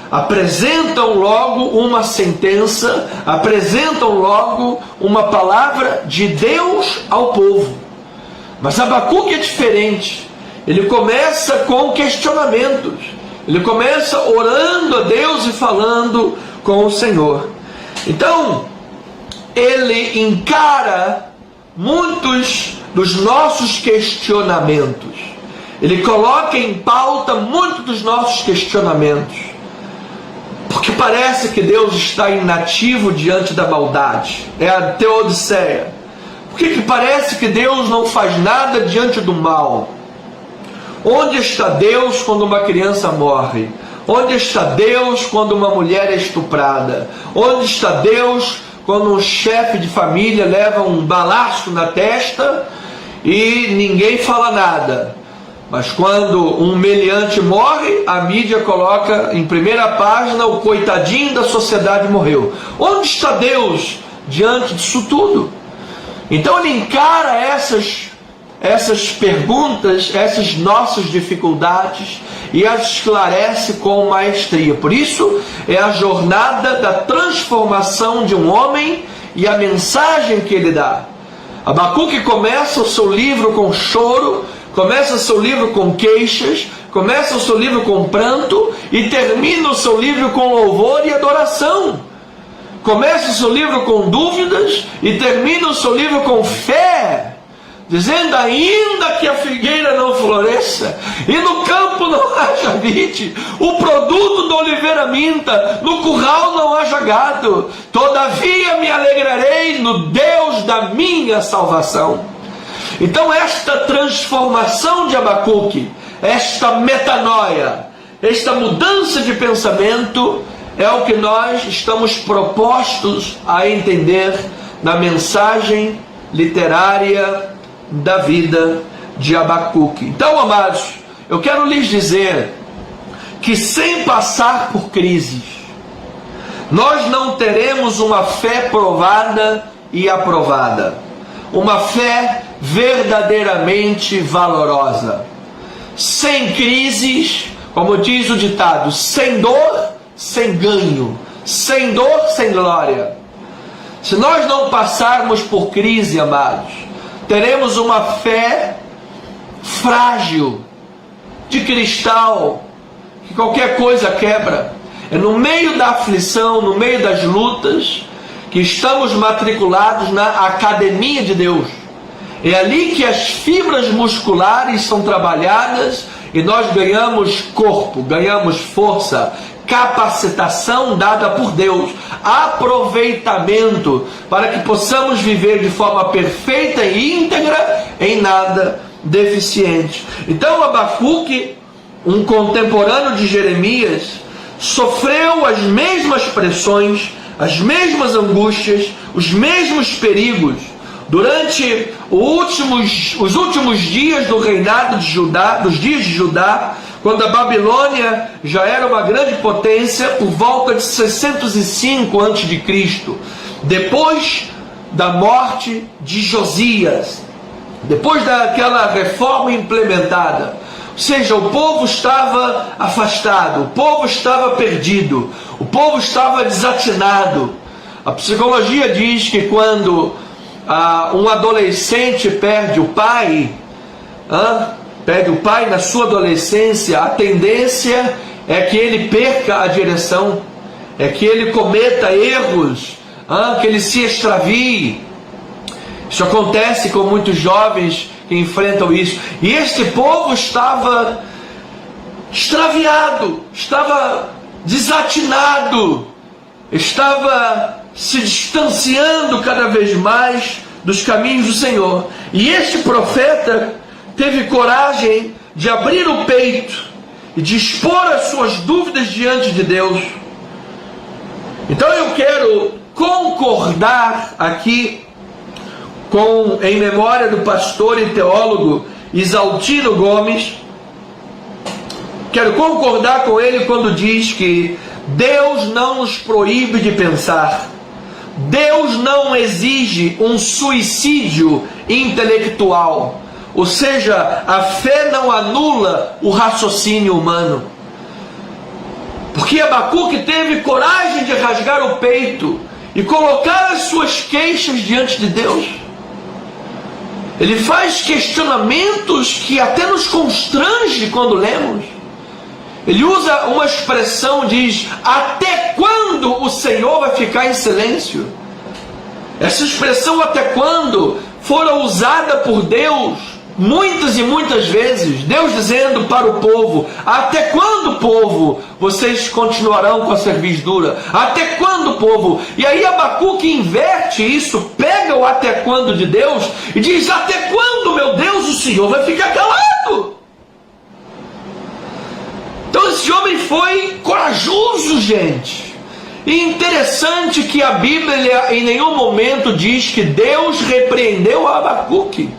apresentam logo uma sentença, apresentam logo uma palavra de Deus ao povo. Mas Abacuque é diferente. Ele começa com questionamentos. Ele começa orando a Deus e falando com o Senhor. Então, ele encara muitos dos nossos questionamentos. Ele coloca em pauta muitos dos nossos questionamentos. Porque parece que Deus está inativo diante da maldade. É a teodiceia. Por que parece que Deus não faz nada diante do mal? Onde está Deus quando uma criança morre? Onde está Deus quando uma mulher é estuprada? Onde está Deus quando um chefe de família leva um balaço na testa e ninguém fala nada? Mas quando um meliante morre, a mídia coloca em primeira página: o coitadinho da sociedade morreu. Onde está Deus diante disso tudo? Então ele encara essas perguntas, essas nossas dificuldades, e as esclarece com maestria. Por isso é a jornada da transformação de um homem e a mensagem que ele dá. Abacuque começa o seu livro com choro, começa o seu livro com queixas, começa o seu livro com pranto e termina o seu livro com louvor e adoração. Começa o seu livro com dúvidas e termina o seu livro com fé, dizendo: ainda que a figueira não floresça, e no campo não haja vide, o produto da oliveira minta, no curral não haja gado, todavia me alegrarei no Deus da minha salvação. Então esta transformação de Abacuque, esta metanoia, esta mudança de pensamento, é o que nós estamos propostos a entender na mensagem literária da vida de Abacuque. Então, amados, eu quero lhes dizer que sem passar por crises, nós não teremos uma fé provada e aprovada, uma fé verdadeiramente valorosa. Sem crises, como diz o ditado, sem dor, sem ganho, sem dor, sem glória. Se nós não passarmos por crise, amados, teremos uma fé frágil, de cristal, que qualquer coisa quebra. É no meio da aflição, no meio das lutas, que estamos matriculados na academia de Deus. É ali que as fibras musculares são trabalhadas e nós ganhamos corpo, ganhamos força, capacitação dada por Deus, aproveitamento, para que possamos viver de forma perfeita e íntegra, em nada deficiente. Então Abacuque, um contemporâneo de Jeremias, sofreu as mesmas pressões, as mesmas angústias, os mesmos perigos durante os últimos dias do reinado de Judá, dos dias de Judá, quando a Babilônia já era uma grande potência, por volta de 605 a.C., depois da morte de Josias, depois daquela reforma implementada. Ou seja, o povo estava afastado, o povo estava perdido, o povo estava desatinado. A psicologia diz que quando um adolescente perde o pai na sua adolescência, a tendência é que ele perca a direção, é que ele cometa erros, que ele se extravie. Isso acontece com muitos jovens que enfrentam isso. E este povo estava extraviado, estava desatinado, estava se distanciando cada vez mais dos caminhos do Senhor. E este profeta teve coragem de abrir o peito e de expor as suas dúvidas diante de Deus. Então eu quero concordar aqui em memória do pastor e teólogo Isaltino Gomes. Quero concordar com ele quando diz que Deus não nos proíbe de pensar. Deus não exige um suicídio intelectual. Ou seja, a fé não anula o raciocínio humano. Porque Abacuque teve coragem de rasgar o peito e colocar as suas queixas diante de Deus. Ele faz questionamentos que até nos constrange quando lemos. Ele usa uma expressão, diz: até quando o Senhor vai ficar em silêncio? Essa expressão até quando fora usada por Deus muitas e muitas vezes. Deus dizendo para o povo: até quando, povo, vocês continuarão com a servidura? Até quando, povo? E aí Abacuque inverte isso, pega o até quando de Deus e diz: até quando, meu Deus, o Senhor vai ficar calado? Então esse homem foi corajoso, gente. E interessante que a Bíblia em nenhum momento diz que Deus repreendeu a Abacuque.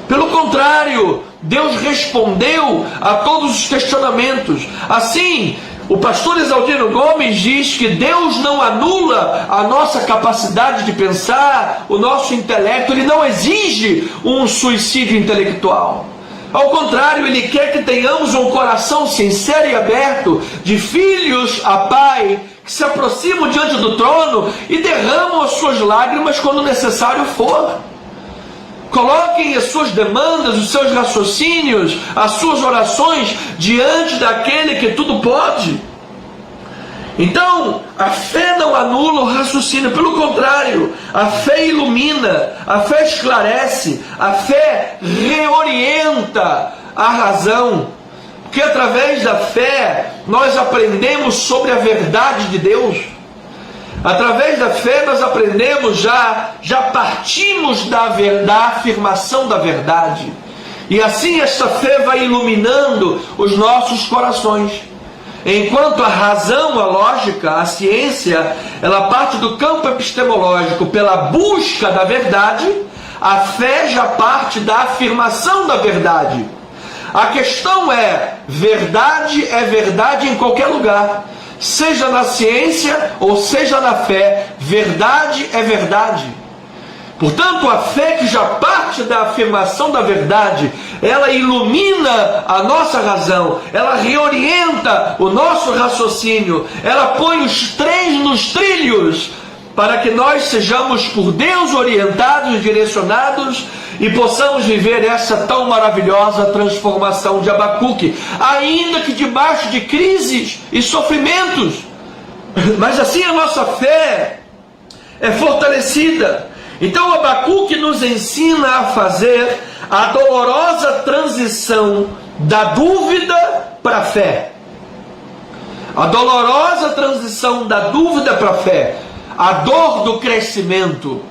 Pelo contrário, Deus respondeu a todos os questionamentos. Assim, o pastor Isaltino Gomes diz que Deus não anula a nossa capacidade de pensar, o nosso intelecto. Ele não exige um suicídio intelectual. Ao contrário, Ele quer que tenhamos um coração sincero e aberto, de filhos a pai, que se aproximam diante do trono e derramam as suas lágrimas quando necessário for. Coloquem as suas demandas, os seus raciocínios, as suas orações diante daquele que tudo pode. Então, a fé não anula o raciocínio, pelo contrário, a fé ilumina, a fé esclarece, a fé reorienta a razão, porque através da fé nós aprendemos sobre a verdade de Deus. Através da fé nós aprendemos, já partimos da afirmação da verdade. E assim esta fé vai iluminando os nossos corações. Enquanto a razão, a lógica, a ciência, ela parte do campo epistemológico pela busca da verdade, a fé já parte da afirmação da verdade. A questão é verdade em qualquer lugar. Seja na ciência ou seja na fé, verdade é verdade. Portanto, a fé que já parte da afirmação da verdade, ela ilumina a nossa razão, ela reorienta o nosso raciocínio, ela põe os trens nos trilhos, para que nós sejamos por Deus orientados e direcionados e possamos viver essa tão maravilhosa transformação de Abacuque, ainda que debaixo de crises e sofrimentos. Mas assim a nossa fé é fortalecida. Então Abacuque nos ensina a fazer a dolorosa transição da dúvida para a fé. A dolorosa transição da dúvida para a fé. A dor do crescimento.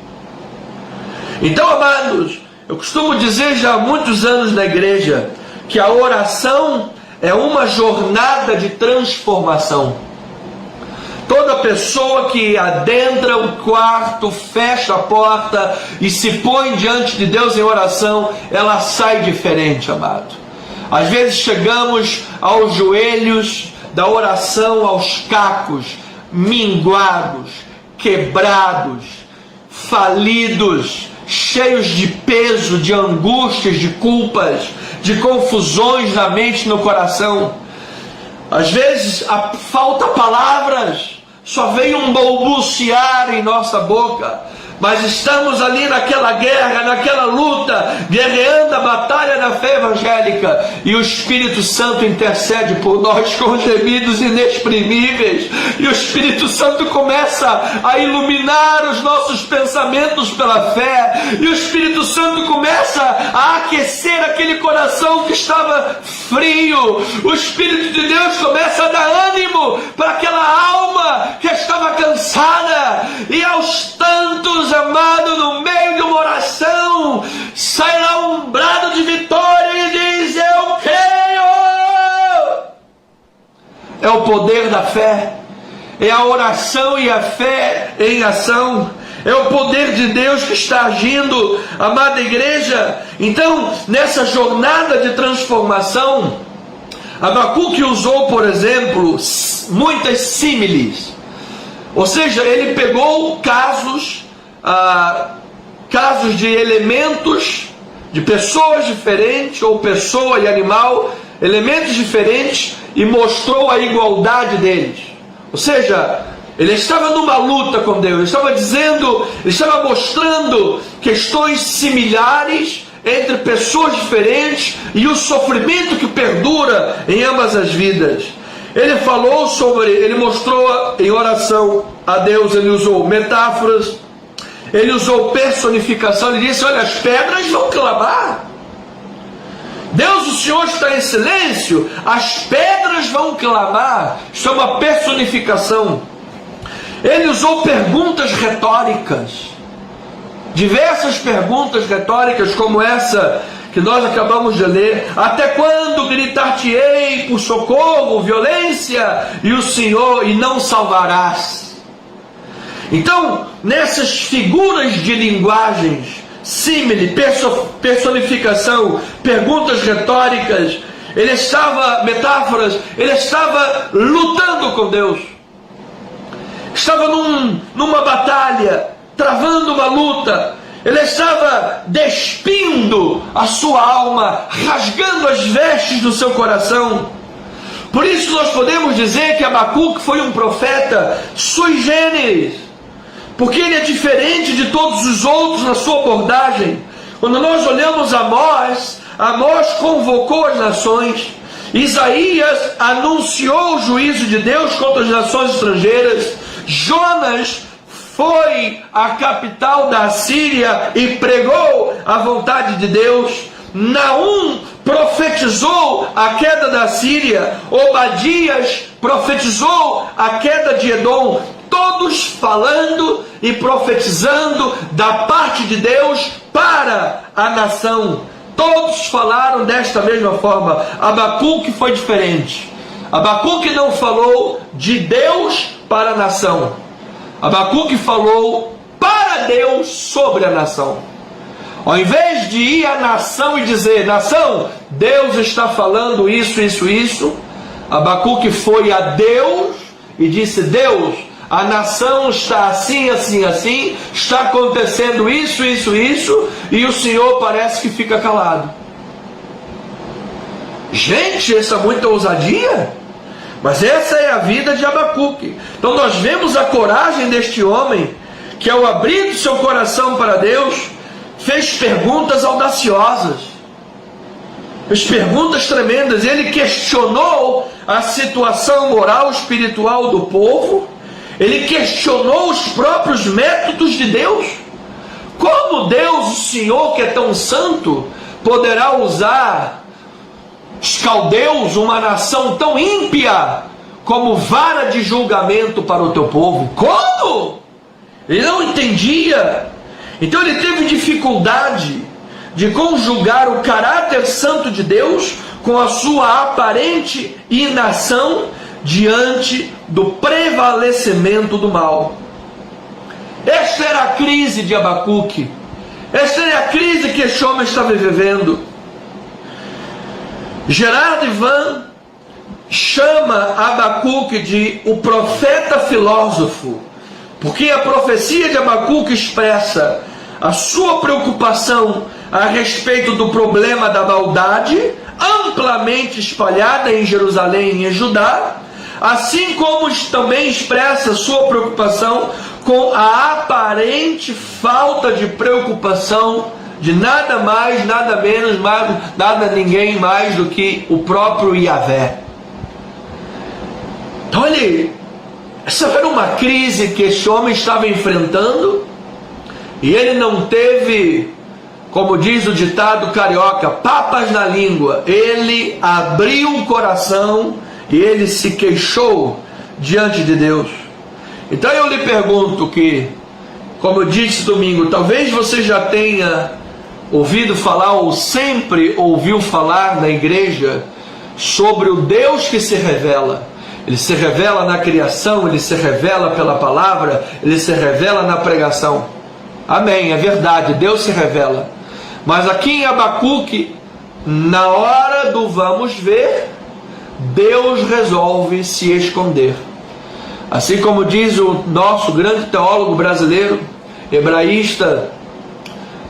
Então, amados, eu costumo dizer já há muitos anos na igreja que a oração é uma jornada de transformação. Toda pessoa que adentra o quarto, fecha a porta e se põe diante de Deus em oração, ela sai diferente, amado. Às vezes chegamos aos joelhos da oração, aos cacos, minguados, quebrados, falidos, cheios de peso, de angústias, de culpas, de confusões na mente e no coração. Às vezes falta palavras, só vem um balbuciar em nossa boca, mas estamos ali naquela guerra, naquela luta, guerreando a batalha da fé evangélica, e o Espírito Santo intercede por nós com gemidos inexprimíveis, e o Espírito Santo começa a iluminar os nossos pensamentos pela fé, e o Espírito Santo começa a aquecer aquele coração que estava frio. O Espírito de Deus começa a dar ânimo para aquela alma que estava cansada, e aos tantos, amado, no meio de uma oração, sai lá um brado de vitória e diz: eu creio. É o poder da fé, é a oração e a fé em ação, é o poder de Deus que está agindo, amada igreja. Então, nessa jornada de transformação, Abacuque usou, por exemplo, muitas símiles. Ou seja, ele pegou casos de elementos, de pessoas diferentes, ou pessoa e animal, elementos diferentes, e mostrou a igualdade deles. Ou seja, ele estava numa luta com Deus, ele estava mostrando questões similares entre pessoas diferentes e o sofrimento que perdura em ambas as vidas. Ele mostrou em oração a Deus, ele usou metáforas, ele usou personificação, ele disse: olha, as pedras vão clamar. Deus, o Senhor está em silêncio, as pedras vão clamar. Isso é uma personificação. Ele usou perguntas retóricas, diversas perguntas retóricas, como essa que nós acabamos de ler: até quando gritar-te-ei por socorro, violência, e o Senhor, e não salvarás? Então, nessas figuras de linguagens, símile, personificação, perguntas retóricas, metáforas, ele estava lutando com Deus, estava numa batalha, travando uma luta. Ele estava despindo a sua alma, rasgando as vestes do seu coração. Por isso nós podemos dizer que Abacuque foi um profeta sui generis, porque ele é diferente de todos os outros na sua abordagem. Quando nós olhamos Amós convocou as nações, Isaías anunciou o juízo de Deus contra as nações estrangeiras. Jonas foi à capital da Síria e pregou a vontade de Deus. Naum profetizou a queda da Síria. Obadias profetizou a queda de Edom. Todos falando e profetizando da parte de Deus para a nação. Todos falaram desta mesma forma. Abacuque foi diferente. Abacuque não falou de Deus para a nação. Abacuque falou para Deus sobre a nação. Ao invés de ir à nação e dizer: nação, Deus está falando isso, isso, isso, Abacuque foi a Deus e disse: Deus, a nação está assim, assim, assim, está acontecendo isso, isso, isso, e o Senhor parece que fica calado. Gente, essa é muita ousadia. Mas essa é a vida de Abacuque. Então nós vemos a coragem deste homem, que ao abrir seu coração para Deus, fez perguntas audaciosas, fez perguntas tremendas. Ele questionou a situação moral, espiritual do povo. Ele questionou os próprios métodos de Deus. Como Deus, o Senhor que é tão santo, poderá usar os caldeus, uma nação tão ímpia, como vara de julgamento para o teu povo? Como? Ele não entendia. Então ele teve dificuldade de conjugar o caráter santo de Deus com a sua aparente inação diante do prevalecimento do mal. Esta era a crise de Abacuque. Esta é a crise que este homem estava vivendo. Gerard Van chama Abacuque de o profeta filósofo, porque a profecia de Abacuque expressa a sua preocupação a respeito do problema da maldade, amplamente espalhada em Jerusalém e em Judá, assim como também expressa sua preocupação com a aparente falta de preocupação de nada mais, nada menos, nada ninguém mais do que o próprio Yahvé. Então essa era uma crise que esse homem estava enfrentando, e ele não teve, como diz o ditado carioca, papas na língua. Ele abriu o coração e ele se queixou diante de Deus. Então eu lhe pergunto que, como eu disse domingo, talvez você já tenha ouvido falar ou sempre ouviu falar na igreja sobre o Deus que se revela. Ele se revela na criação, ele se revela pela palavra, ele se revela na pregação. Amém, é verdade, Deus se revela. Mas aqui em Abacuque, na hora do vamos ver, Deus resolve se esconder. Assim como diz o nosso grande teólogo brasileiro, hebraísta,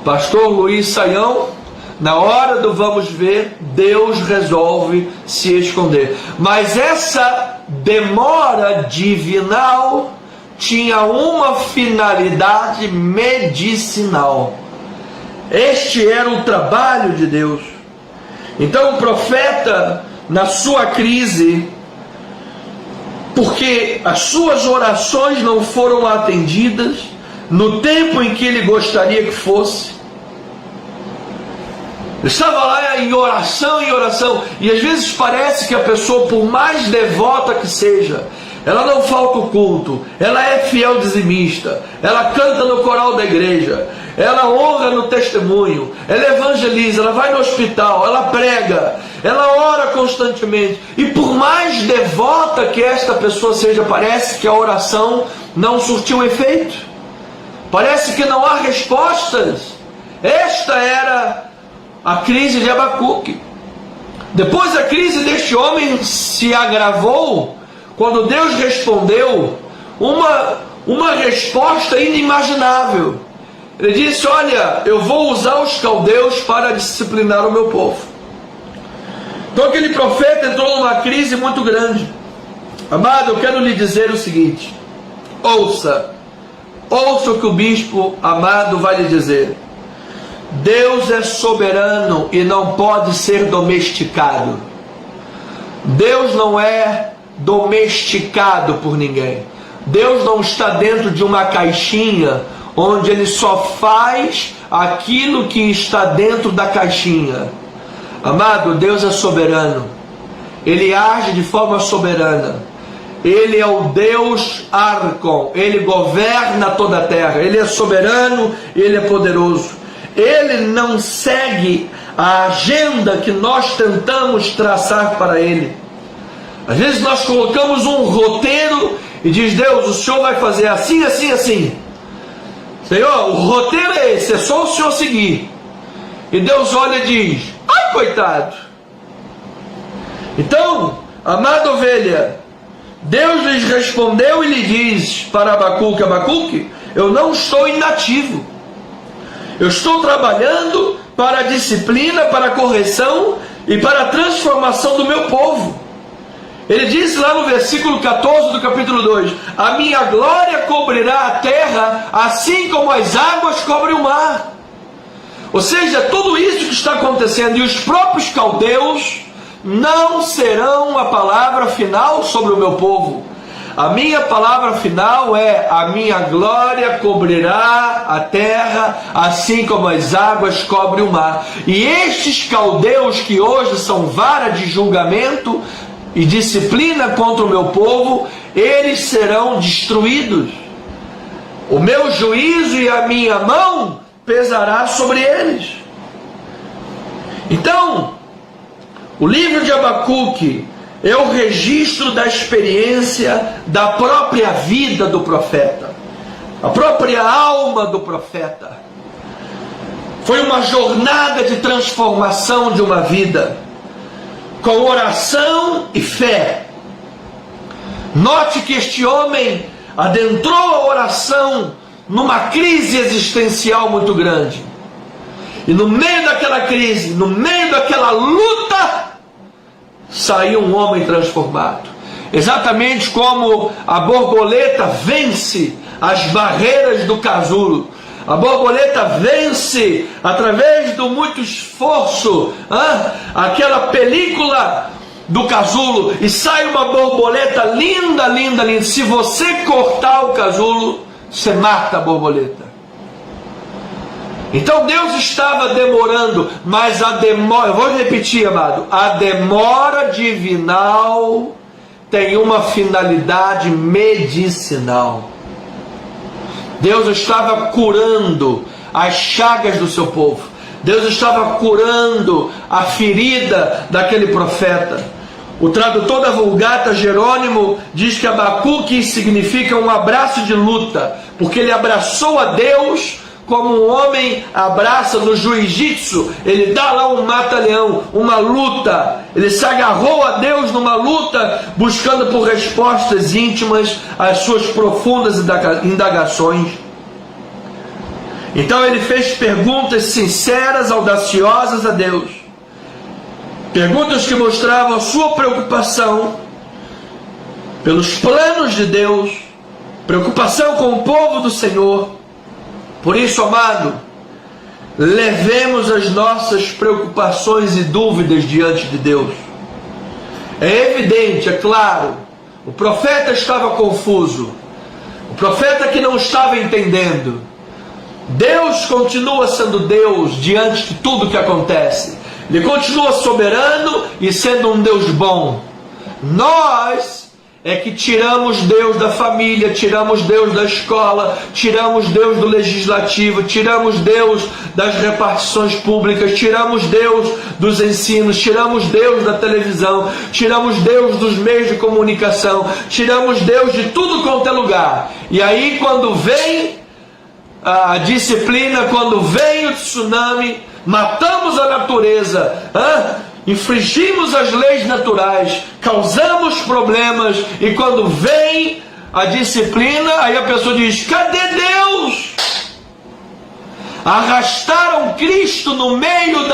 pastor Luiz Saião, na hora do vamos ver, Deus resolve se esconder. Mas essa demora divinal tinha uma finalidade medicinal. Este era o trabalho de Deus. Então o profeta, na sua crise, porque as suas orações não foram atendidas no tempo em que ele gostaria que fosse, estava lá em oração, e às vezes parece que a pessoa, por mais devota que seja, ela não falta o culto, ela é fiel dizimista, ela canta no coral da igreja, ela honra no testemunho, ela evangeliza, ela vai no hospital, ela prega, ela ora constantemente, e por mais devota que esta pessoa seja, parece que a oração não surtiu efeito, parece que não há respostas. Esta era a crise de Abacuque. Depois a crise deste homem se agravou quando Deus respondeu uma resposta inimaginável. Ele disse: olha, eu vou usar os caldeus para disciplinar o meu povo. Então aquele profeta entrou numa crise muito grande. Amado, eu quero lhe dizer o seguinte: ouça o que o bispo amado vai lhe dizer. Deus é soberano e não pode ser domesticado. Deus não é domesticado por ninguém. Deus não está dentro de uma caixinha onde Ele só faz aquilo que está dentro da caixinha. Amado, Deus é soberano. Ele age de forma soberana. Ele é o Deus Arcon. Ele governa toda a terra. Ele é soberano, Ele é poderoso. Ele não segue a agenda que nós tentamos traçar para Ele. Às vezes nós colocamos um roteiro e diz: Deus, o Senhor vai fazer assim, assim, assim. Senhor, o roteiro é esse, é só o Senhor seguir. E Deus olha e diz: ai, coitado. Então, amada ovelha, Deus lhes respondeu e lhe diz para Abacuque: Abacuque, eu não estou inativo. Eu estou trabalhando para a disciplina, para a correção e para a transformação do meu povo. Ele diz lá no versículo 14 do capítulo 2: a minha glória cobrirá a terra, assim como as águas cobrem o mar. Ou seja, tudo isso que está acontecendo, e os próprios caldeus não serão a palavra final sobre o meu povo. A minha palavra final é: a minha glória cobrirá a terra, assim como as águas cobrem o mar. E estes caldeus que hoje são vara de julgamento e disciplina contra o meu povo, eles serão destruídos. O meu juízo e a minha mão pesará sobre eles. Então, o livro de Abacuque é o registro da experiência da própria vida do profeta, a própria alma do profeta. Foi uma jornada de transformação de uma vida, com oração e fé. Note que este homem adentrou a oração numa crise existencial muito grande. E no meio daquela crise, no meio daquela luta, saiu um homem transformado. Exatamente como a borboleta vence as barreiras do casulo. A borboleta vence, através do muito esforço, aquela película do casulo, e sai uma borboleta linda, linda, linda. Se você cortar o casulo, você mata a borboleta. Então Deus estava demorando, mas a demora, eu vou repetir, amado, a demora divinal tem uma finalidade medicinal. Deus estava curando as chagas do seu povo. Deus estava curando a ferida daquele profeta. O tradutor da Vulgata, Jerônimo, diz que Abacuque significa um abraço de luta, porque ele abraçou a Deus como um homem abraça no jiu-jitsu. Ele dá lá um mata-leão, uma luta. Ele se agarrou a Deus numa luta, buscando por respostas íntimas às suas profundas indagações. Então ele fez perguntas sinceras, audaciosas a Deus. Perguntas que mostravam a sua preocupação pelos planos de Deus, preocupação com o povo do Senhor. Por isso, amado, levemos as nossas preocupações e dúvidas diante de Deus. É evidente, é claro, o profeta estava confuso, o profeta que não estava entendendo. Deus continua sendo Deus diante de tudo que acontece. Ele continua soberano e sendo um Deus bom. Nós é que tiramos Deus da família, tiramos Deus da escola, tiramos Deus do legislativo, tiramos Deus das repartições públicas, tiramos Deus dos ensinos, tiramos Deus da televisão, tiramos Deus dos meios de comunicação, tiramos Deus de tudo quanto é lugar. E aí, quando vem a disciplina, quando vem o tsunami, matamos a natureza, infringimos as leis naturais, causamos problemas, e quando vem a disciplina, aí a pessoa diz: cadê Deus? Arrastaram Cristo no meio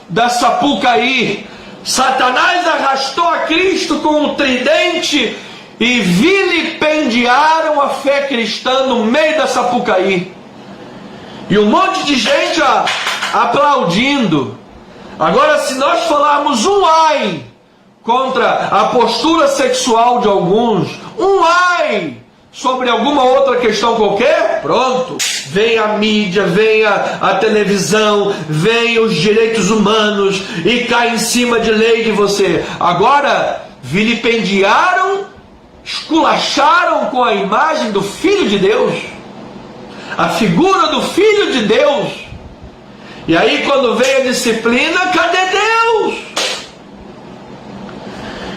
da Sapucaí. Satanás arrastou a Cristo com um tridente e vilipendiaram a fé cristã no meio da Sapucaí. E um monte de gente aplaudindo. Agora, se nós falarmos um ai contra a postura sexual de alguns, um ai sobre alguma outra questão qualquer, pronto, vem a mídia, vem a televisão, vem os direitos humanos e cai em cima de lei de você. Agora, vilipendiaram, esculacharam com a imagem do Filho de Deus, a figura do Filho de Deus. E aí quando vem a disciplina, cadê Deus?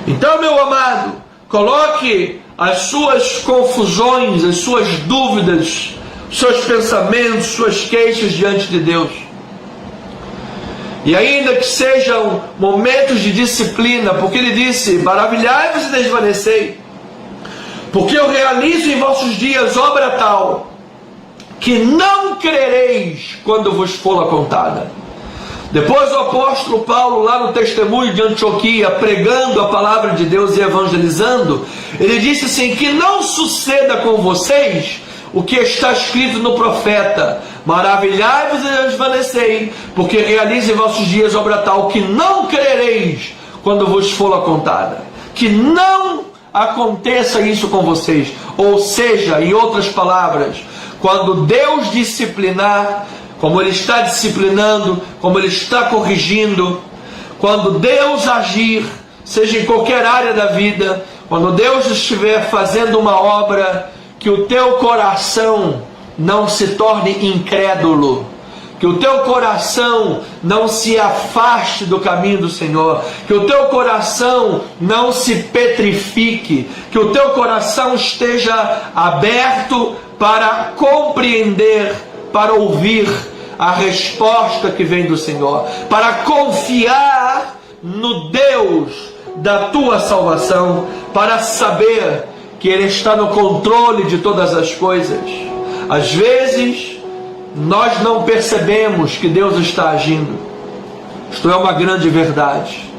Então, meu amado, coloque as suas confusões, as suas dúvidas, seus pensamentos, suas queixas diante de Deus. E ainda que sejam momentos de disciplina, porque Ele disse, maravilhai-vos e desvanecei, porque eu realizo em vossos dias obra tal, que não crereis quando vos for contada. Depois o apóstolo Paulo, lá no testemunho de Antioquia, pregando a palavra de Deus e evangelizando, ele disse assim, que não suceda com vocês o que está escrito no profeta, maravilhai-vos e desvanecei, porque realize em vossos dias obra tal, que não crereis quando vos for contada. Que não aconteça isso com vocês. Ou seja, em outras palavras, quando Deus disciplinar, como Ele está disciplinando, como Ele está corrigindo, quando Deus agir, seja em qualquer área da vida, quando Deus estiver fazendo uma obra, que o teu coração não se torne incrédulo, que o teu coração não se afaste do caminho do Senhor, que o teu coração não se petrifique, que o teu coração esteja aberto para compreender, para ouvir a resposta que vem do Senhor, para confiar no Deus da tua salvação, para saber que Ele está no controle de todas as coisas. Às vezes nós não percebemos que Deus está agindo. Isto é uma grande verdade.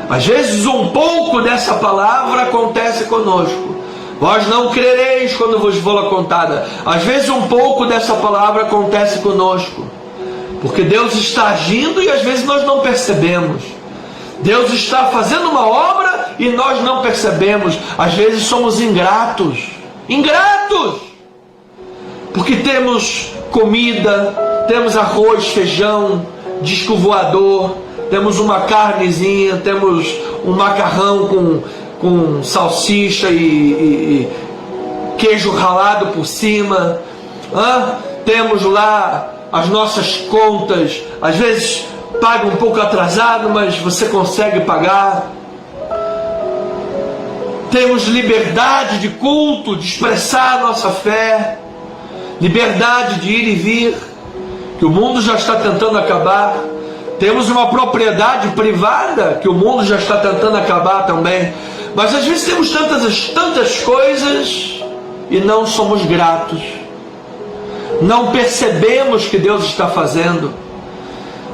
Às vezes um pouco dessa palavra acontece conosco. Vós não crereis quando vos for contada. Às vezes um pouco dessa palavra acontece conosco, porque Deus está agindo e às vezes nós não percebemos. Deus está fazendo uma obra e nós não percebemos. Às vezes somos ingratos, porque temos comida, temos arroz, feijão, disco voador, temos uma carnezinha, temos um macarrão com salsicha e queijo ralado por cima, temos lá as nossas contas, às vezes paga um pouco atrasado, mas você consegue pagar. Temos liberdade de culto, de expressar a nossa fé, liberdade de ir e vir, que o mundo já está tentando acabar. Temos uma propriedade privada que o mundo já está tentando acabar também. Mas às vezes temos tantas coisas e não somos gratos. Não percebemos que Deus está fazendo.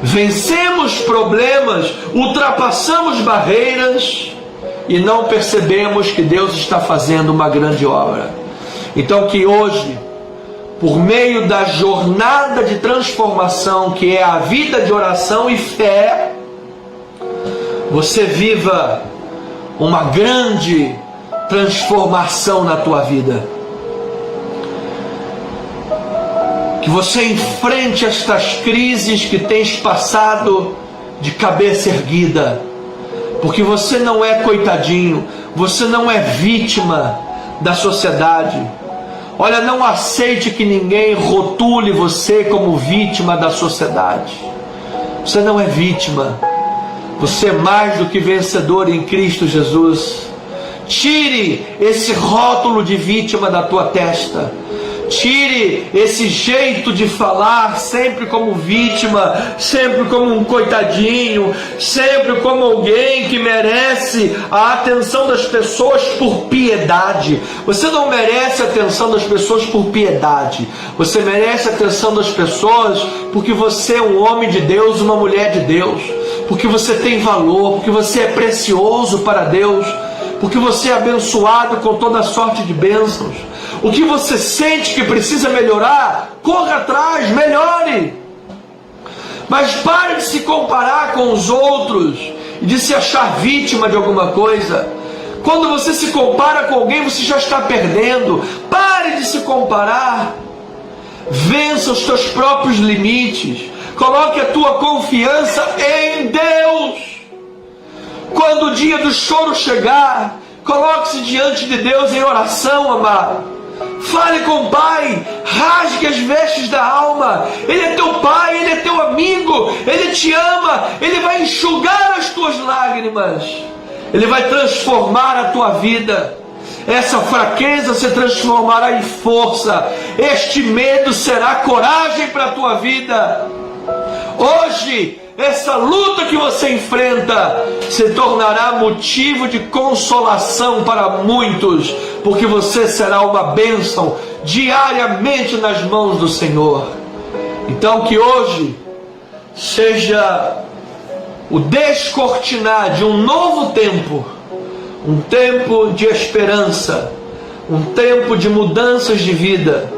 Vencemos problemas, ultrapassamos barreiras e não percebemos que Deus está fazendo uma grande obra. Então que hoje, por meio da jornada de transformação que é a vida de oração e fé, você viva uma grande transformação na tua vida. Que você enfrente estas crises que tens passado de cabeça erguida, porque você não é coitadinho, você não é vítima da sociedade. Olha, não aceite que ninguém rotule você como vítima da sociedade. Você não é vítima. Você é mais do que vencedor em Cristo Jesus. Tire esse rótulo de vítima da tua testa. Tire esse jeito de falar sempre como vítima, sempre como um coitadinho, sempre como alguém que merece a atenção das pessoas por piedade. Você não merece a atenção das pessoas por piedade. Você merece a atenção das pessoas porque você é um homem de Deus, uma mulher de Deus, porque você tem valor, porque você é precioso para Deus, porque você é abençoado com toda sorte de bênçãos. O que você sente que precisa melhorar, corra atrás, melhore. Mas pare de se comparar com os outros e de se achar vítima de alguma coisa. Quando você se compara com alguém, você já está perdendo. Pare de se comparar. Vença os teus próprios limites. Coloque a tua confiança em Deus. Quando o dia do choro chegar, coloque-se diante de Deus em oração, amado. Fale com o Pai, rasgue as vestes da alma. Ele é teu Pai, Ele é teu amigo, Ele te ama, Ele vai enxugar as tuas lágrimas, Ele vai transformar a tua vida. Essa fraqueza se transformará em força, este medo será coragem para a tua vida. Hoje, essa luta que você enfrenta se tornará motivo de consolação para muitos, porque você será uma bênção diariamente nas mãos do Senhor. Então que hoje seja o descortinar de um novo tempo, um tempo de esperança, um tempo de mudanças de vida,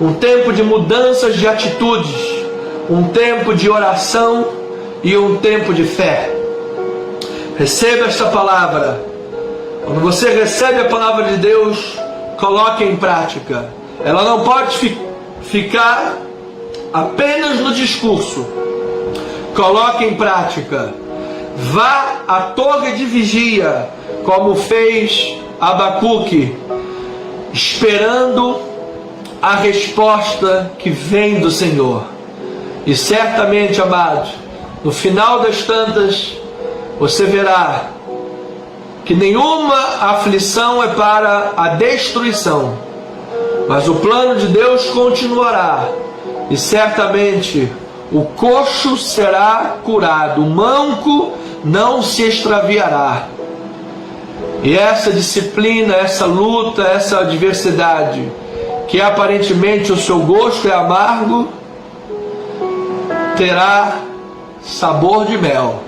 um tempo de mudanças de atitudes, um tempo de oração e um tempo de fé. Receba esta palavra. Quando você recebe a palavra de Deus, coloque em prática. Ela não pode ficar apenas no discurso. Coloque em prática. Vá à torre de vigia, como fez Abacuque, esperando a resposta que vem do Senhor. E certamente, amado, no final das tantas, você verá que nenhuma aflição é para a destruição, mas o plano de Deus continuará, e certamente o coxo será curado, o manco não se extraviará. E essa disciplina, essa luta, essa adversidade, que aparentemente o seu gosto é amargo, terá sabor de mel,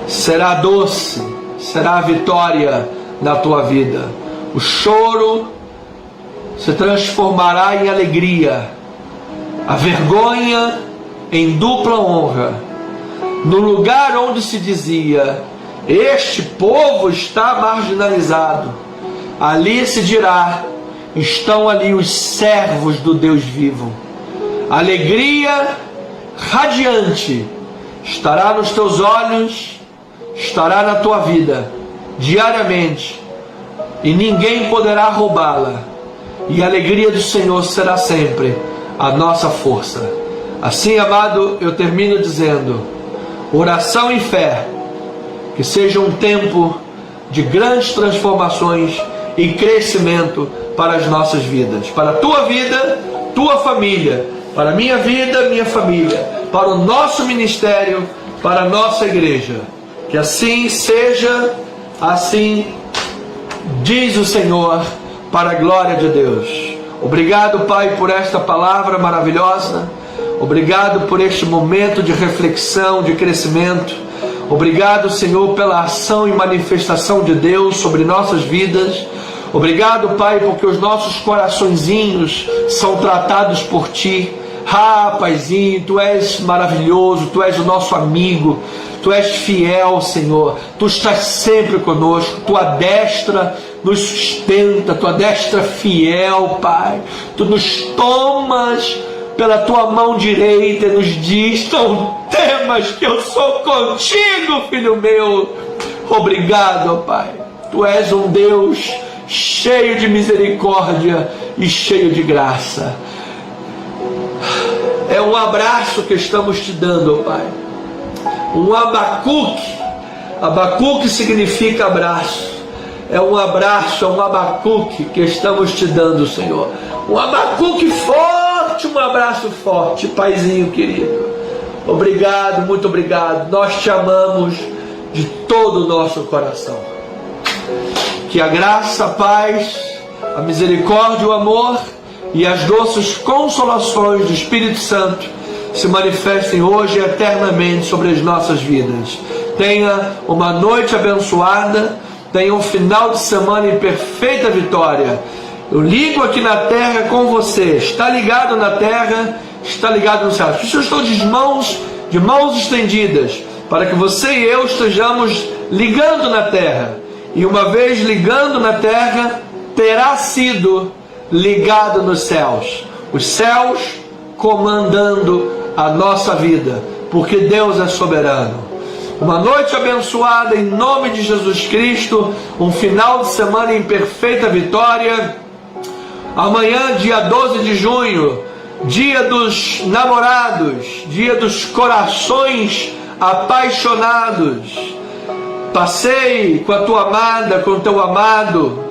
será doce, será a vitória na tua vida. O choro se transformará em alegria, a vergonha em dupla honra. No lugar onde se dizia, este povo está marginalizado, ali se dirá, estão ali os servos do Deus vivo. Alegria radiante estará nos teus olhos, estará na tua vida, diariamente, e ninguém poderá roubá-la, e a alegria do Senhor será sempre a nossa força. Assim, amado, eu termino dizendo, oração e fé, que seja um tempo de grandes transformações e crescimento para as nossas vidas, para a tua vida, tua família, para a minha vida, minha família, para o nosso ministério, para a nossa igreja. Que assim seja, assim diz o Senhor, para a glória de Deus. Obrigado, Pai, por esta palavra maravilhosa. Obrigado por este momento de reflexão, de crescimento. Obrigado, Senhor, pela ação e manifestação de Deus sobre nossas vidas. Obrigado, Pai, porque os nossos coraçõezinhos são tratados por Ti. Ah, Paizinho, Tu és maravilhoso, Tu és o nosso amigo, Tu és fiel, Senhor. Tu estás sempre conosco, Tua destra nos sustenta, Tua destra fiel, Pai. Tu nos tomas pela Tua mão direita e nos diz, não temas que eu sou contigo, filho meu. Obrigado, Pai. Tu és um Deus cheio de misericórdia e cheio de graça. É um abraço que estamos te dando, Pai. Um Abacuque. Abacuque significa abraço. É um abraço, é um Abacuque que estamos te dando, Senhor. Um Abacuque forte, um abraço forte, Paizinho querido. Obrigado, muito obrigado. Nós te amamos de todo o nosso coração. Que a graça, a paz, a misericórdia, o amor e as doces consolações do Espírito Santo se manifestem hoje e eternamente sobre as nossas vidas. Tenha uma noite abençoada, tenha um final de semana em perfeita vitória. Eu ligo aqui na terra com você. Está ligado na terra, está ligado no céu. As pessoas estão de mãos estendidas. para que você e eu estejamos ligando na terra. E uma vez ligando na terra, terá sido ligado nos céus. Os céus comandando a nossa vida, porque Deus é soberano. Uma noite abençoada em nome de Jesus Cristo, um final de semana em perfeita vitória. Amanhã, dia 12 de junho, dia dos namorados, dia dos corações apaixonados. Passeie com a tua amada, com o teu amado,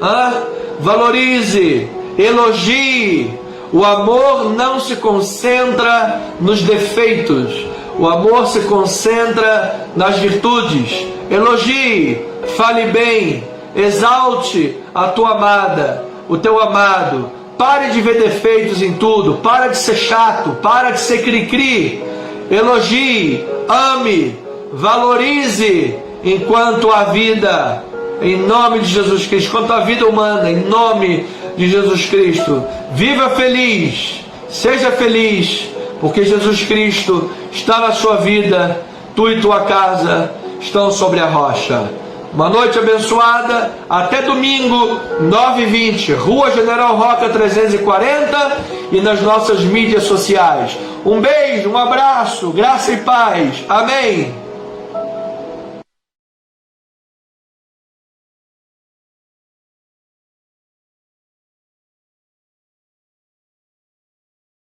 valorize, elogie. O amor não se concentra nos defeitos, o amor se concentra nas virtudes. Elogie, fale bem, exalte a tua amada, o teu amado. Pare de ver defeitos em tudo, para de ser chato, para de ser cri-cri. Elogie, ame, valorize enquanto a vida, em nome de Jesus Cristo, enquanto a vida humana, em nome de Jesus Cristo. Viva feliz, seja feliz, porque Jesus Cristo está na sua vida, tu e tua casa estão sobre a rocha. Uma noite abençoada, até domingo, 9h20, Rua General Roca 340 e nas nossas mídias sociais. Um beijo, um abraço, graça e paz. Amém.